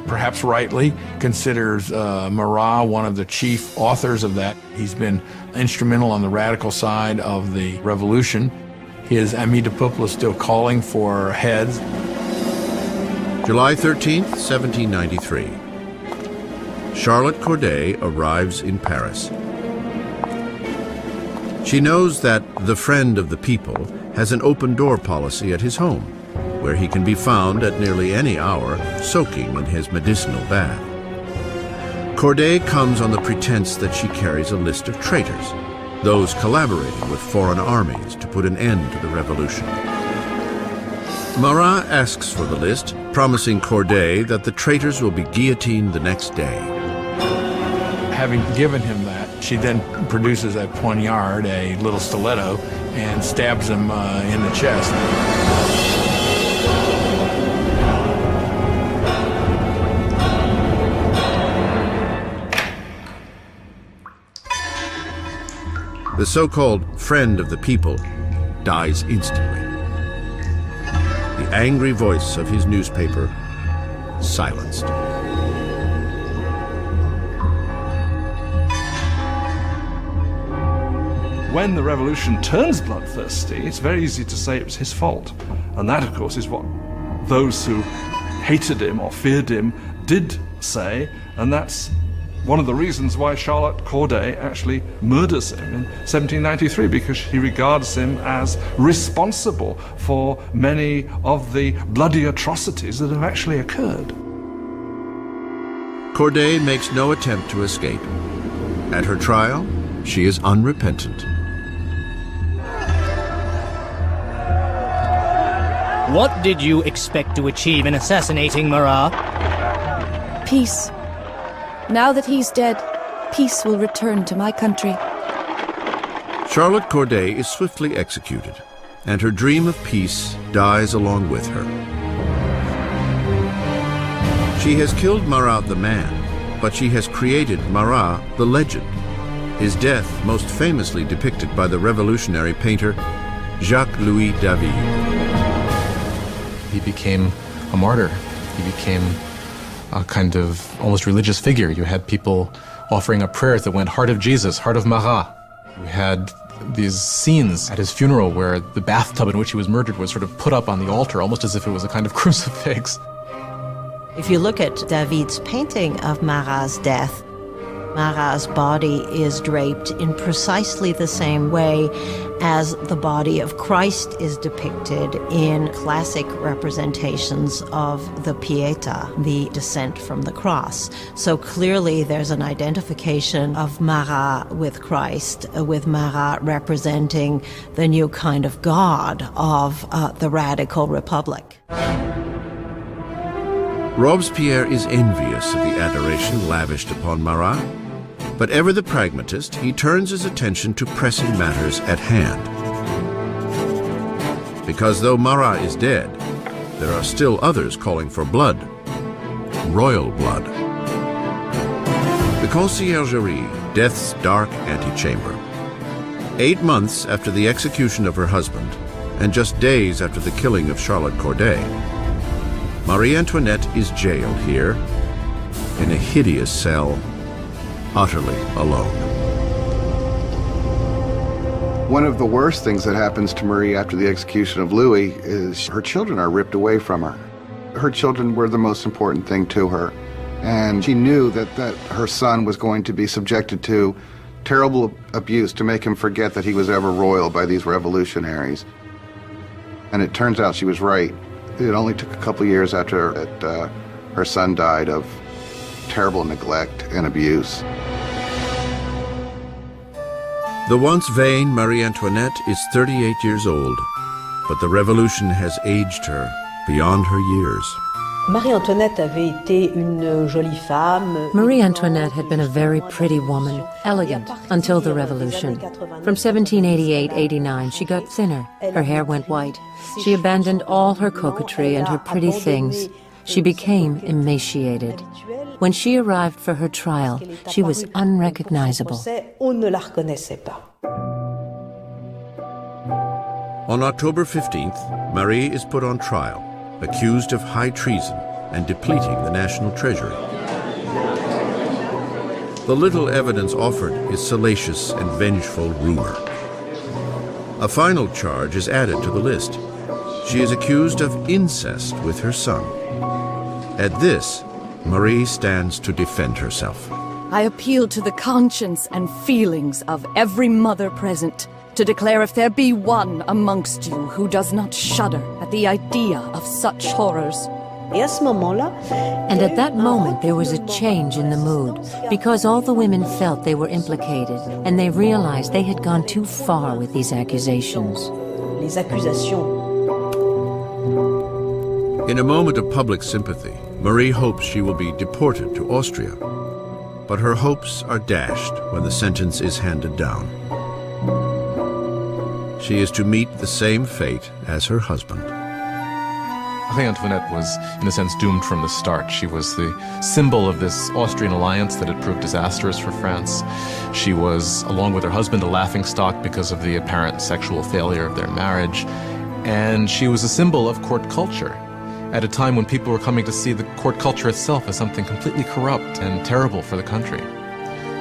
Speaker 8: perhaps rightly, considers Marat one of the chief authors of that. He's been instrumental on the radical side of the revolution. His Ami de Peuple is still calling for heads.
Speaker 1: July 13th, 1793. Charlotte Corday arrives in Paris. She knows that the friend of the people has an open-door policy at his home, where he can be found at nearly any hour soaking in his medicinal bath. Corday comes on the pretense that she carries a list of traitors, those collaborating with foreign armies to put an end to the revolution. Marat asks for the list, promising Corday that the traitors will be guillotined the next day.
Speaker 8: Having given him that, she then produces a poignard, a little stiletto, and stabs him in the chest.
Speaker 1: The so-called friend of the people dies instantly. The angry voice of his newspaper silenced.
Speaker 3: When the revolution turns bloodthirsty, it's very easy to say it was his fault. And that, of course, is what those who hated him or feared him did say, and that's one of the reasons why Charlotte Corday actually murders him in 1793, because he regards him as responsible for many of the bloody atrocities that have actually occurred.
Speaker 1: Corday makes no attempt to escape. At her trial, she is unrepentant.
Speaker 2: What did you expect to achieve in assassinating Marat?
Speaker 15: Peace. Now that he's dead, peace will return to my country.
Speaker 1: Charlotte Corday is swiftly executed, and her dream of peace dies along with her. She has killed Marat the man, but she has created Marat the legend, his death most famously depicted by the revolutionary painter Jacques-Louis David.
Speaker 6: He became a martyr. He became a kind of almost religious figure. You had people offering up prayers that went, Heart of Jesus, Heart of Marat. You had these scenes at his funeral where the bathtub in which he was murdered was sort of put up on the altar, almost as if it was a kind of crucifix.
Speaker 7: If you look at David's painting of Marat's death, Marat's body is draped in precisely the same way as the body of Christ is depicted in classic representations of the Pietà, the descent from the cross. So clearly there's an identification of Marat with Christ, with Marat representing the new kind of God of the radical republic.
Speaker 1: Robespierre is envious of the adoration lavished upon Marat, but ever the pragmatist, he turns his attention to pressing matters at hand. Because though Marat is dead, there are still others calling for blood, royal blood. The Conciergerie, death's dark antechamber. 8 months after the execution of her husband, and just days after the killing of Charlotte Corday, Marie Antoinette is jailed here, in a hideous cell, utterly alone.
Speaker 11: One of the worst things that happens to Marie after the execution of Louis is her children are ripped away from her. Her children were the most important thing to her, and she knew that her son was going to be subjected to terrible abuse to make him forget that he was ever royal by these revolutionaries. And it turns out she was right. It only took a couple years after her son died of terrible neglect and abuse.
Speaker 1: The once vain Marie Antoinette is 38 years old, but the revolution has aged her beyond her years.
Speaker 12: Marie Antoinette avait été une jolie femme.
Speaker 13: Marie Antoinette had been a very pretty woman, elegant, until the revolution. From 1788-89, she got thinner. Her hair went white. She abandoned all her coquetry and her pretty things. She became emaciated. When she arrived for her trial, she was unrecognizable.
Speaker 1: On October 15th, Marie is put on trial, accused of high treason and depleting the national treasury. The little evidence offered is salacious and vengeful rumor. A final charge is added to the list. She is accused of incest with her son. At this, Marie stands to defend herself.
Speaker 15: I appeal to the conscience and feelings of every mother present to declare if there be one amongst you who does not shudder at the idea of such horrors.
Speaker 13: And at that moment there was a change in the mood, because all the women felt they were implicated, and they realized they had gone too far with these accusations.
Speaker 1: In a moment of public sympathy, Marie hopes she will be deported to Austria. But her hopes are dashed when the sentence is handed down. She is to meet the same fate as her husband.
Speaker 6: Marie Antoinette was, in a sense, doomed from the start. She was the symbol of this Austrian alliance that had proved disastrous for France. She was, along with her husband, a laughingstock because of the apparent sexual failure of their marriage. And she was a symbol of court culture at a time when people were coming to see the court culture itself as something completely corrupt and terrible for the country.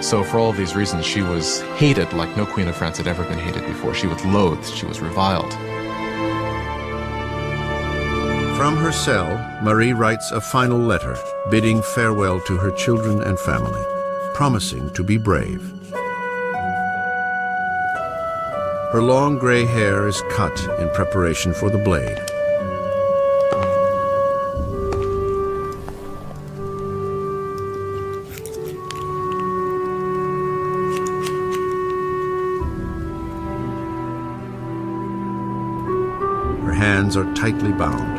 Speaker 6: So for all of these reasons, she was hated like no queen of France had ever been hated before. She was loathed, she was reviled.
Speaker 1: From her cell, Marie writes a final letter, bidding farewell to her children and family, promising to be brave. Her long gray hair is cut in preparation for the blade. Her hands are tightly bound.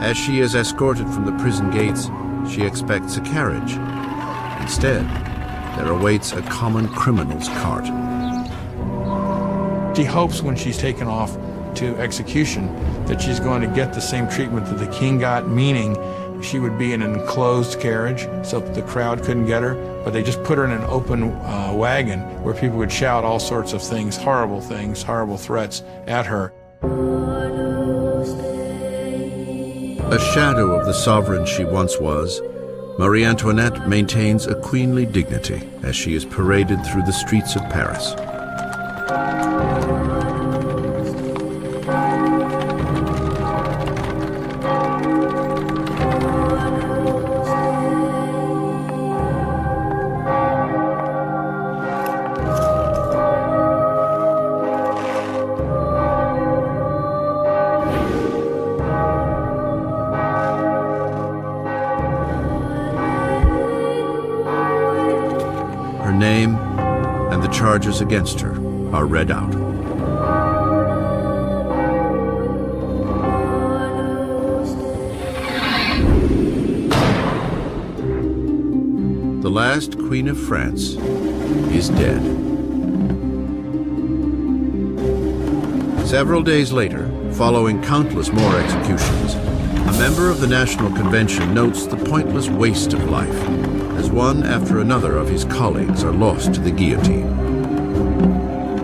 Speaker 1: As she is escorted from the prison gates, she expects a carriage. Instead, there awaits a common criminal's cart.
Speaker 8: She hopes when she's taken off to execution that she's going to get the same treatment that the king got, meaning she would be in an enclosed carriage so that the crowd couldn't get her, but they just put her in an open wagon where people would shout all sorts of things, horrible threats at her.
Speaker 1: A shadow of the sovereign she once was, Marie Antoinette maintains a queenly dignity as she is paraded through the streets of Paris. Her name and the charges against her are read out. The last Queen of France is dead. Several days later, following countless more executions, a member of the National Convention notes the pointless waste of life as one after another of his colleagues are lost to the guillotine.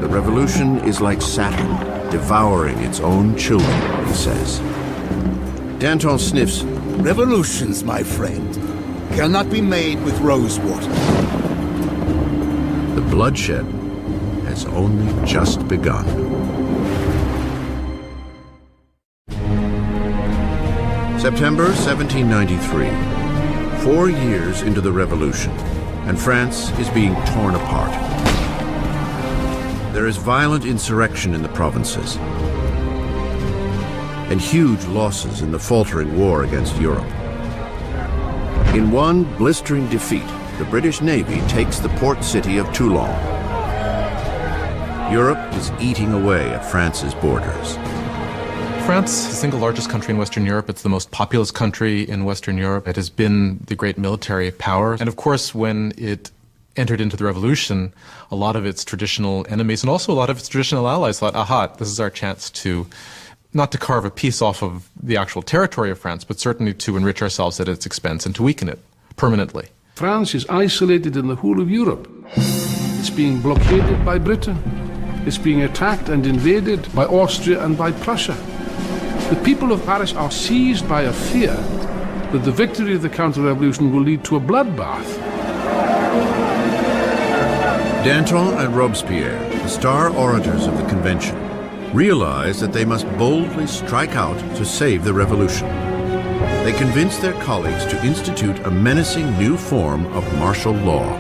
Speaker 1: The revolution is like Saturn, devouring its own children, he says. Danton sniffs.
Speaker 16: Revolutions, my friend, cannot be made with rose water.
Speaker 1: The bloodshed has only just begun. September 1793. 4 years into the revolution, and France is being torn apart. There is violent insurrection in the provinces, and huge losses in the faltering war against Europe. In one blistering defeat, the British Navy takes the port city of Toulon. Europe is eating away at France's borders.
Speaker 6: France is the single largest country in Western Europe. It's the most populous country in Western Europe. It has been the great military power. And of course, when it entered into the revolution, a lot of its traditional enemies and also a lot of its traditional allies thought, aha, this is our chance to, not to carve a piece off of the actual territory of France, but certainly to enrich ourselves at its expense and to weaken it permanently.
Speaker 10: France is isolated in the whole of Europe. It's being blockaded by Britain. It's being attacked and invaded by Austria and by Prussia. The people of Paris are seized by a fear that the victory of the counter-revolution will lead to a bloodbath.
Speaker 1: Danton and Robespierre, the star orators of the convention, realize that they must boldly strike out to save the revolution. They convince their colleagues to institute a menacing new form of martial law.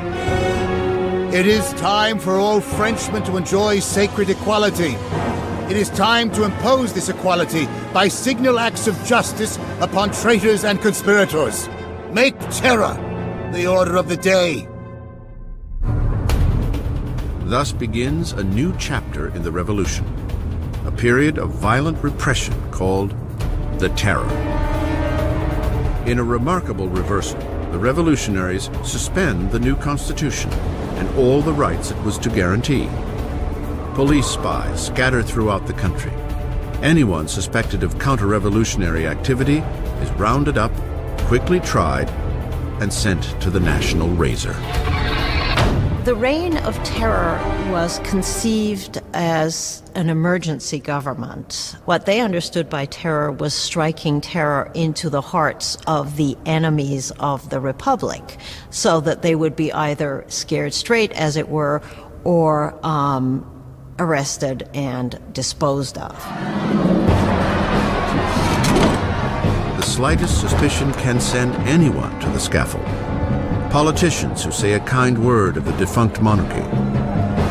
Speaker 16: It is time for all Frenchmen to enjoy sacred equality. It is time to impose this equality by signal acts of justice upon traitors and conspirators. Make terror the order of the day.
Speaker 1: Thus begins a new chapter in the revolution, a period of violent repression called the Terror. In a remarkable reversal, the revolutionaries suspend the new constitution and all the rights it was to guarantee. Police spies scatter throughout the country. Anyone suspected of counter-revolutionary activity is rounded up, quickly tried, and sent to the national razor.
Speaker 7: The Reign of Terror was conceived as an emergency government. What they understood by terror was striking terror into the hearts of the enemies of the Republic, so that they would be either scared straight, as it were, or arrested and disposed of.
Speaker 1: The slightest suspicion can send anyone to the scaffold. Politicians who say a kind word of the defunct monarchy.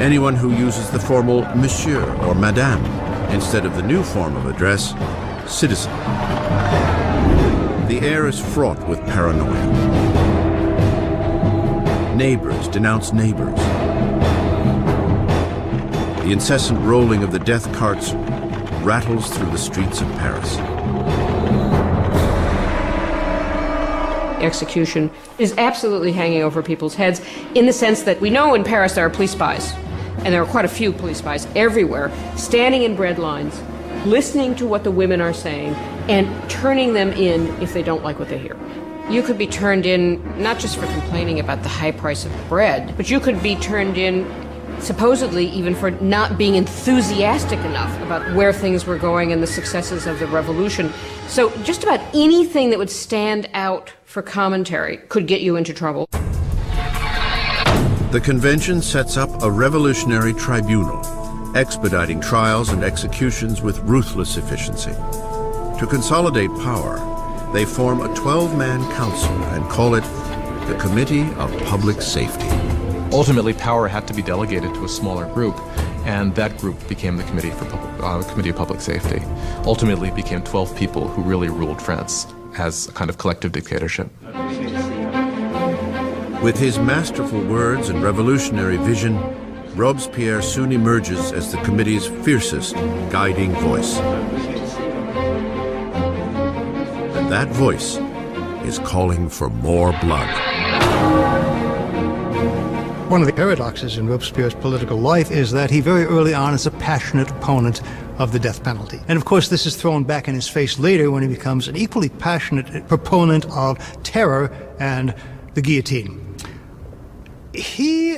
Speaker 1: Anyone who uses the formal monsieur or madame instead of the new form of address, citizen. The air is fraught with paranoia. Neighbors denounce neighbors. The incessant rolling of the death carts rattles through the streets of Paris.
Speaker 4: Execution is absolutely hanging over people's heads in the sense that we know in Paris there are police spies, and there are quite a few police spies everywhere, standing in bread lines, listening to what the women are saying, and turning them in if they don't like what they hear. You could be turned in not just for complaining about the high price of bread, but you could be turned in supposedly even for not being enthusiastic enough about where things were going and the successes of the revolution. So just about anything that would stand out for commentary could get you into trouble.
Speaker 1: The convention sets up a revolutionary tribunal, expediting trials and executions with ruthless efficiency. To consolidate power, they form a 12-man council and call it the Committee of Public Safety.
Speaker 6: Ultimately, power had to be delegated to a smaller group, and that group became the Committee of Public Safety. Ultimately, it became 12 people who really ruled France as a kind of collective dictatorship.
Speaker 1: With his masterful words and revolutionary vision, Robespierre soon emerges as the committee's fiercest guiding voice. And that voice is calling for more blood.
Speaker 5: One of the paradoxes in Robespierre's political life is that he very early on is a passionate opponent of the death penalty. And of course, this is thrown back in his face later when he becomes an equally passionate proponent of terror and the guillotine. He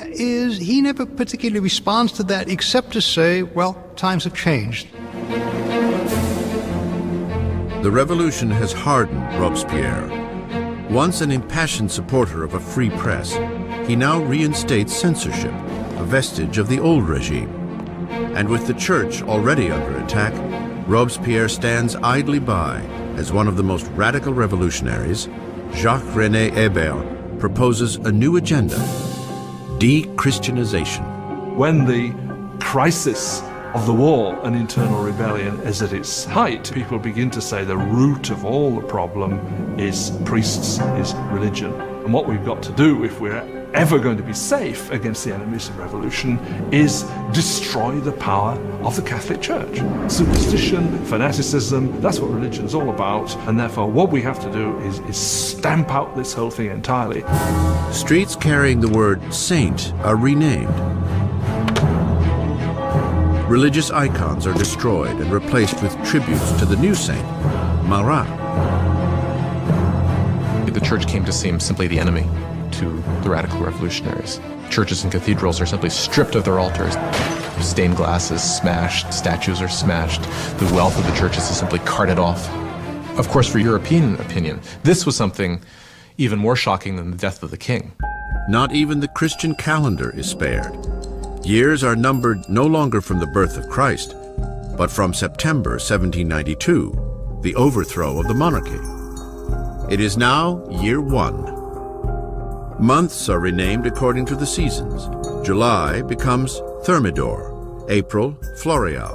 Speaker 5: never particularly responds to that except to say, well, times have changed.
Speaker 1: The revolution has hardened Robespierre. Once an impassioned supporter of a free press, he now reinstates censorship, a vestige of the old regime. And with the church already under attack, Robespierre stands idly by as one of the most radical revolutionaries. Jacques-René Hébert proposes a new agenda: de-Christianization.
Speaker 3: When the crisis of the war and internal rebellion is at its height, people begin to say the root of all the problem is priests, is religion. And what we've got to do, if we're ever going to be safe against the enemies of revolution, is destroy the power of the Catholic Church. Superstition, fanaticism, that's what religion's all about, and therefore what we have to do is stamp out this whole thing entirely.
Speaker 1: Streets carrying the word saint are renamed. Religious icons are destroyed and replaced with tributes to the new saint, Marat.
Speaker 6: The church came to seem simply the enemy to the radical revolutionaries. Churches and cathedrals are simply stripped of their altars. Stained glass is smashed, statues are smashed. The wealth of the churches is simply carted off. Of course, for European opinion, this was something even more shocking than the death of the king.
Speaker 1: Not even the Christian calendar is spared. Years are numbered no longer from the birth of Christ, but from September 1792, the overthrow of the monarchy. It is now year 1. Months are renamed according to the seasons. July becomes Thermidor, April, Floreal.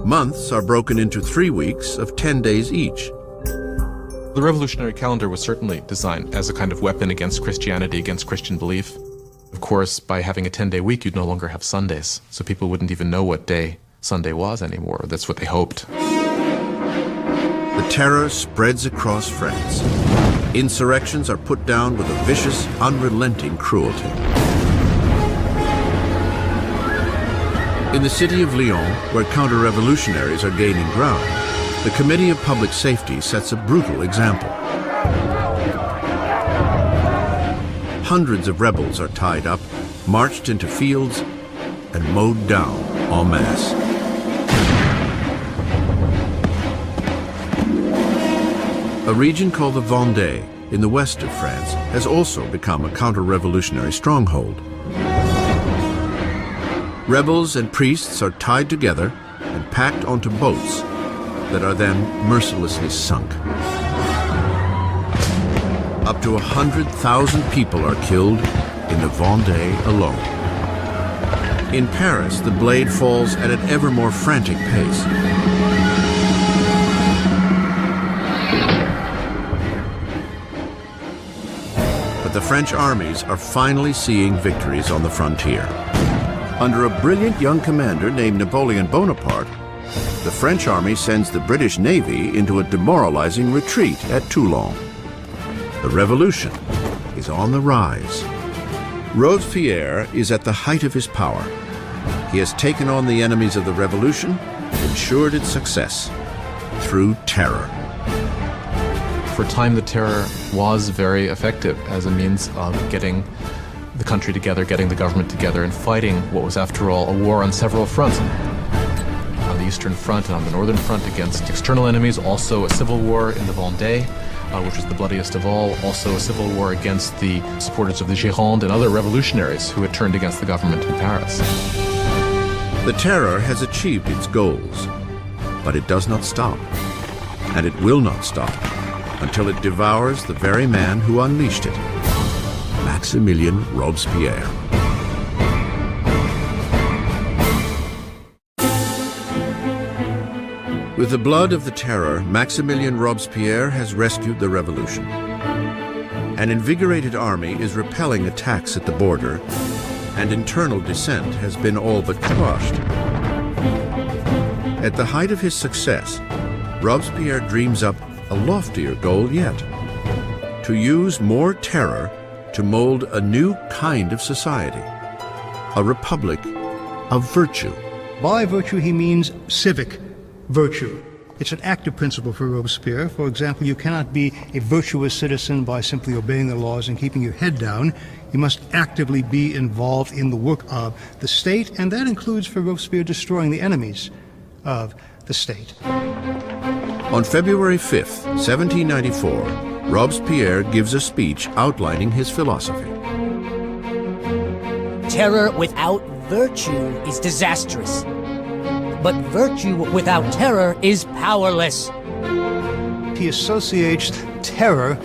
Speaker 1: Months are broken into 3 weeks of 10 days each.
Speaker 6: The revolutionary calendar was certainly designed as a kind of weapon against Christianity, against Christian belief. Of course, by having a 10-day week, you'd no longer have Sundays, so people wouldn't even know what day Sunday was anymore. That's what they hoped.
Speaker 1: The terror spreads across France. Insurrections are put down with a vicious, unrelenting cruelty. In the city of Lyon, where counter-revolutionaries are gaining ground, the Committee of Public Safety sets a brutal example. Hundreds of rebels are tied up, marched into fields, and mowed down en masse. A region called the Vendée, in the west of France, has also become a counter-revolutionary stronghold. Rebels and priests are tied together and packed onto boats that are then mercilessly sunk. Up to 100,000 people are killed in the Vendée alone. In Paris, the blade falls at an ever more frantic pace. But the French armies are finally seeing victories on the frontier. Under a brilliant young commander named Napoleon Bonaparte, the French army sends the British Navy into a demoralizing retreat at Toulon. The revolution is on the rise. Robespierre is at the height of his power. He has taken on the enemies of the revolution and ensured its success through terror.
Speaker 6: For a time, the terror was very effective as a means of getting the country together, getting the government together, and fighting what was, after all, a war on several fronts. On the Eastern Front and on the Northern Front against external enemies, also a civil war in the Vendée, which was the bloodiest of all, also a civil war against the supporters of the Gironde and other revolutionaries who had turned against the government in Paris.
Speaker 1: The Terror has achieved its goals, but it does not stop, and it will not stop until it devours the very man who unleashed it, Maximilien Robespierre. With the blood of the Terror, Maximilien Robespierre has rescued the revolution. An invigorated army is repelling attacks at the border, and internal dissent has been all but crushed. At the height of his success, Robespierre dreams up a loftier goal yet: to use more terror to mold a new kind of society, a republic of virtue.
Speaker 5: By virtue, he means civic virtue. It's an active principle for Robespierre. For example, you cannot be a virtuous citizen by simply obeying the laws and keeping your head down. You must actively be involved in the work of the state, and that includes for Robespierre destroying the enemies of the state.
Speaker 1: On February 5th, 1794, Robespierre gives a speech outlining his philosophy.
Speaker 2: Terror without virtue is disastrous. But virtue without terror is powerless.
Speaker 5: He associates terror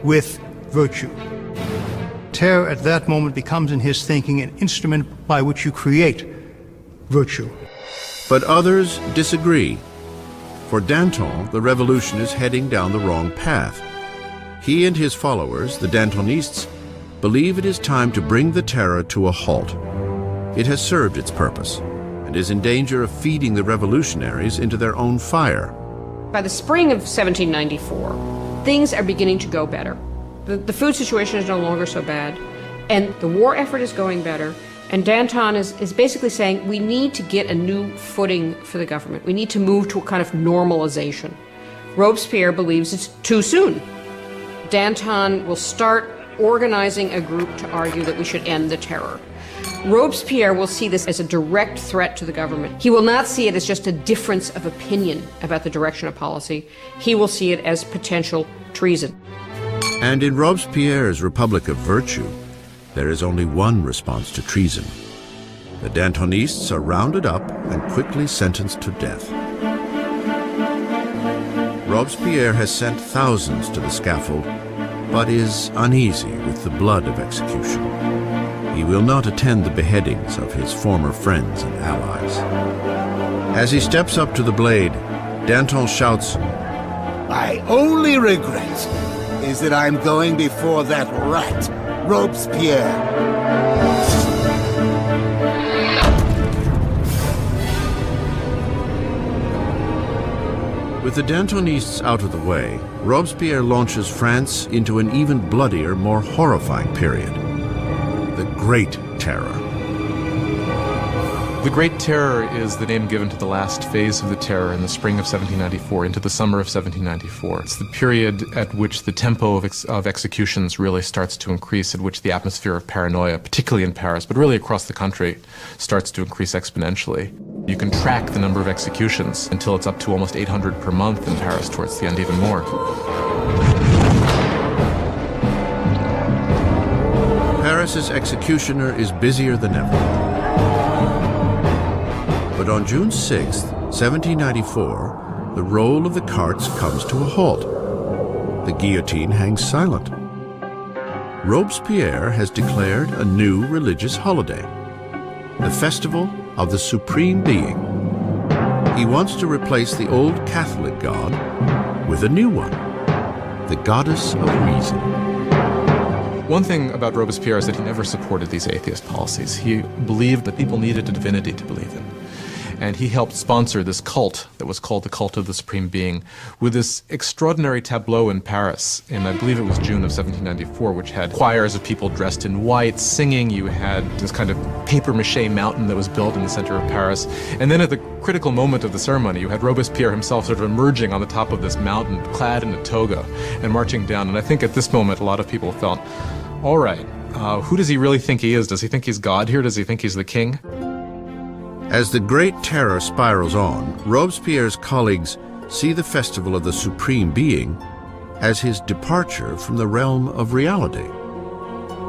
Speaker 5: with virtue. Terror at that moment becomes in his thinking an instrument by which you create virtue.
Speaker 1: But others disagree. For Danton, the revolution is heading down the wrong path. He and his followers, the Dantonists, believe it is time to bring the Terror to a halt. It has served its purpose and is in danger of feeding the revolutionaries into their own fire.
Speaker 4: By the spring of 1794, things are beginning to go better. The food situation is no longer so bad, and the war effort is going better, and Danton is basically saying we need to get a new footing for the government. We need to move to a kind of normalization. Robespierre believes it's too soon. Danton will start organizing a group to argue that we should end the terror. Robespierre will see this as a direct threat to the government. He will not see it as just a difference of opinion about the direction of policy. He will see it as potential treason.
Speaker 1: And in Robespierre's Republic of Virtue, there is only one response to treason. The Dantonists are rounded up and quickly sentenced to death. Robespierre has sent thousands to the scaffold, but is uneasy with the blood of execution. He will not attend the beheadings of his former friends and allies. As he steps up to the blade, Danton shouts,
Speaker 16: "My only regret is that I'm going before that rat, Robespierre."
Speaker 1: With the Dantonists out of the way, Robespierre launches France into an even bloodier, more horrifying period: the Great Terror.
Speaker 6: The Great Terror is the name given to the last phase of the Terror in the spring of 1794 into the summer of 1794. It's the period at which the tempo of executions really starts to increase, at which the atmosphere of paranoia, particularly in Paris, but really across the country, starts to increase exponentially. You can track the number of executions until it's up to almost 800 per month in Paris, towards the end even more.
Speaker 1: Paris's executioner is busier than ever. But on June 6, 1794, the roll of the carts comes to a halt. The guillotine hangs silent. Robespierre has declared a new religious holiday, the Festival of the Supreme Being. He wants to replace the old Catholic god with a new one, the goddess of reason.
Speaker 6: One thing about Robespierre is that he never supported these atheist policies. He believed that people needed a divinity to believe in. And he helped sponsor this cult that was called the Cult of the Supreme Being, with this extraordinary tableau in Paris in, I believe it was June of 1794, which had choirs of people dressed in white singing. You had this kind of papier-mâché mountain that was built in the center of Paris. And then at the critical moment of the ceremony, you had Robespierre himself sort of emerging on the top of this mountain, clad in a toga, and marching down. And I think at this moment, a lot of people felt, all right, Who does he really think he is? Does he think he's God here? Does he think he's the king?
Speaker 1: As the Great Terror spirals on, Robespierre's colleagues see the festival of the Supreme Being as his departure from the realm of reality.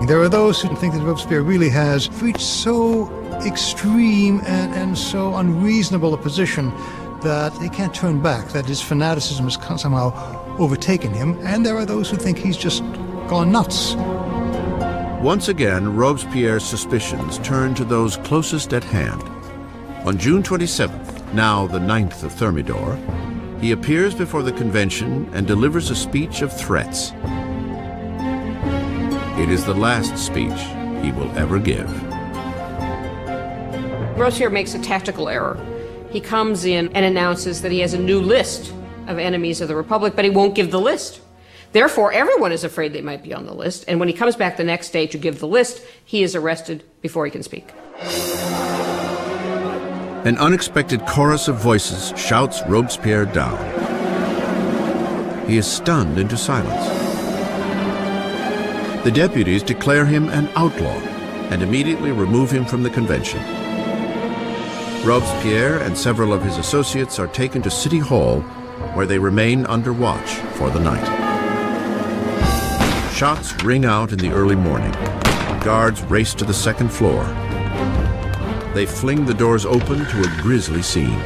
Speaker 5: There are those who think that Robespierre really has reached so extreme and so unreasonable a position that he can't turn back, that his fanaticism has somehow overtaken him, and there are those who think he's just gone nuts.
Speaker 1: Once again, Robespierre's suspicions turn to those closest at hand. On June 27th, now the 9th of Thermidor, he appears before the convention and delivers a speech of threats. It is the last speech he will ever give.
Speaker 4: Robespierre makes a tactical error. He comes in and announces that he has a new list of enemies of the Republic, but he won't give the list. Therefore, everyone is afraid they might be on the list, and when he comes back the next day to give the list, he is arrested before he can speak.
Speaker 1: An unexpected chorus of voices shouts Robespierre down. He is stunned into silence. The deputies declare him an outlaw and immediately remove him from the convention. Robespierre and several of his associates are taken to City Hall, where they remain under watch for the night. Shots ring out in the early morning. Guards race to the second floor. They fling the doors open to a grisly scene.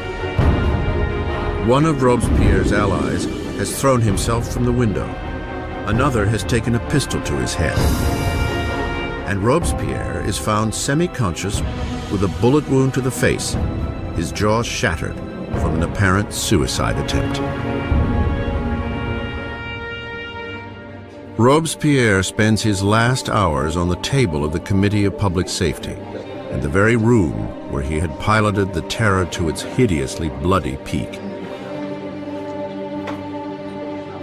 Speaker 1: One of Robespierre's allies has thrown himself from the window. Another has taken a pistol to his head. And Robespierre is found semi-conscious with a bullet wound to the face, his jaw shattered from an apparent suicide attempt. Robespierre spends his last hours on the table of the Committee of Public Safety, in the very room where he had piloted the terror to its hideously bloody peak.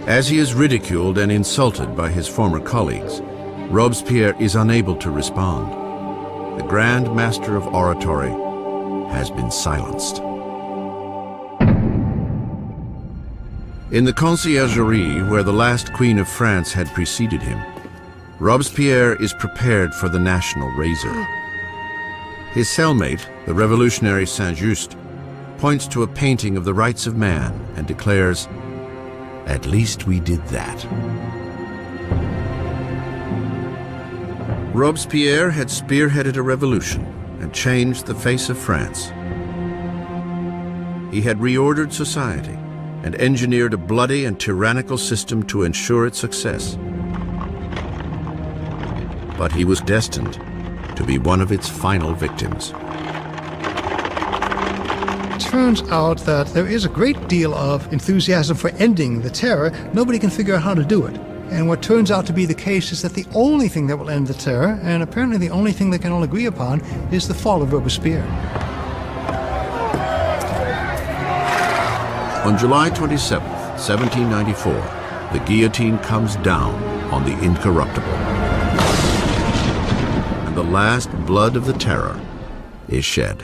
Speaker 1: As he is ridiculed and insulted by his former colleagues, Robespierre is unable to respond. The Grand Master of Oratory has been silenced. In the Conciergerie, where the last Queen of France had preceded him, Robespierre is prepared for the national razor. His cellmate, the revolutionary Saint-Just, points to a painting of the rights of man and declares, "At least we did that." Robespierre had spearheaded a revolution and changed the face of France. He had reordered society and engineered a bloody and tyrannical system to ensure its success. But he was destined to be one of its final victims.
Speaker 5: It turns out that there is a great deal of enthusiasm for ending the terror. Nobody can figure out how to do it. And what turns out to be the case is that the only thing that will end the terror, and apparently the only thing they can all agree upon, is the fall of Robespierre.
Speaker 1: On July 27th, 1794, the guillotine comes down on the incorruptible. And the last blood of the terror is shed.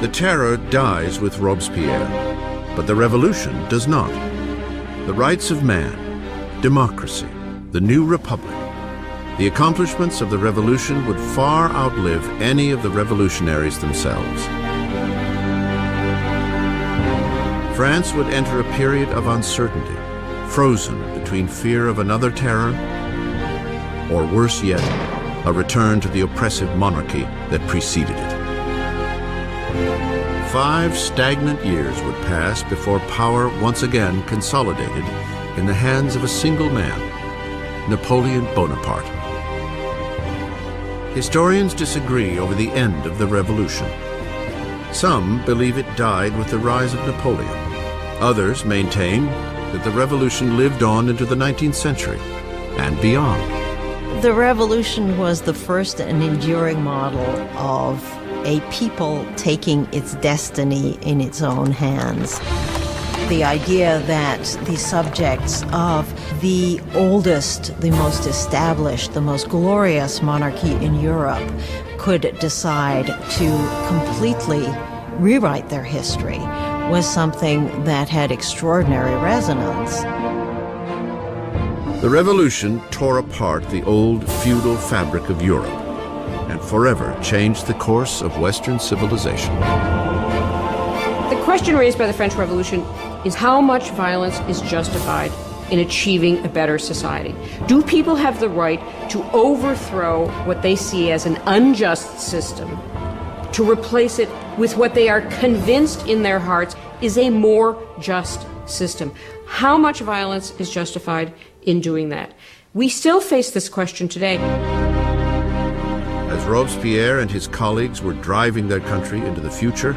Speaker 1: The terror dies with Robespierre, but the revolution does not. The rights of man, democracy, the new republic, the accomplishments of the revolution would far outlive any of the revolutionaries themselves. France would enter a period of uncertainty, frozen between fear of another terror, or worse yet, a return to the oppressive monarchy that preceded it. 5 stagnant years would pass before power once again consolidated in the hands of a single man, Napoleon Bonaparte. Historians disagree over the end of the revolution. Some believe it died with the rise of Napoleon. Others maintain that the revolution lived on into the 19th century and beyond.
Speaker 7: The revolution was the first and enduring model of a people taking its destiny in its own hands. The idea that the subjects of the oldest, the most established, the most glorious monarchy in Europe could decide to completely rewrite their history was something that had extraordinary resonance.
Speaker 1: The revolution tore apart the old feudal fabric of Europe and forever changed the course of Western civilization.
Speaker 4: The question raised by the French Revolution is how much violence is justified in achieving a better society. Do people have the right to overthrow what they see as an unjust system, to replace it with what they are convinced in their hearts is a more just system? How much violence is justified in doing that? We still face this question today.
Speaker 1: As Robespierre and his colleagues were driving their country into the future,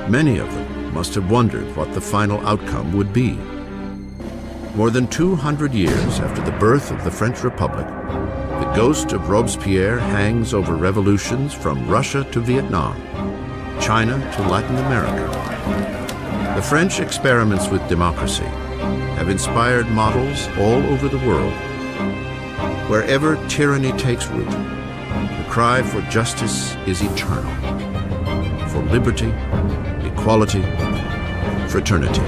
Speaker 1: many of them must have wondered what the final outcome would be. More than 200 years after the birth of the French Republic, the ghost of Robespierre hangs over revolutions from Russia to Vietnam, China to Latin America. The French experiments with democracy have inspired models all over the world. Wherever tyranny takes root, the cry for justice is eternal, for liberty, equality, fraternity,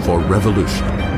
Speaker 1: for revolution.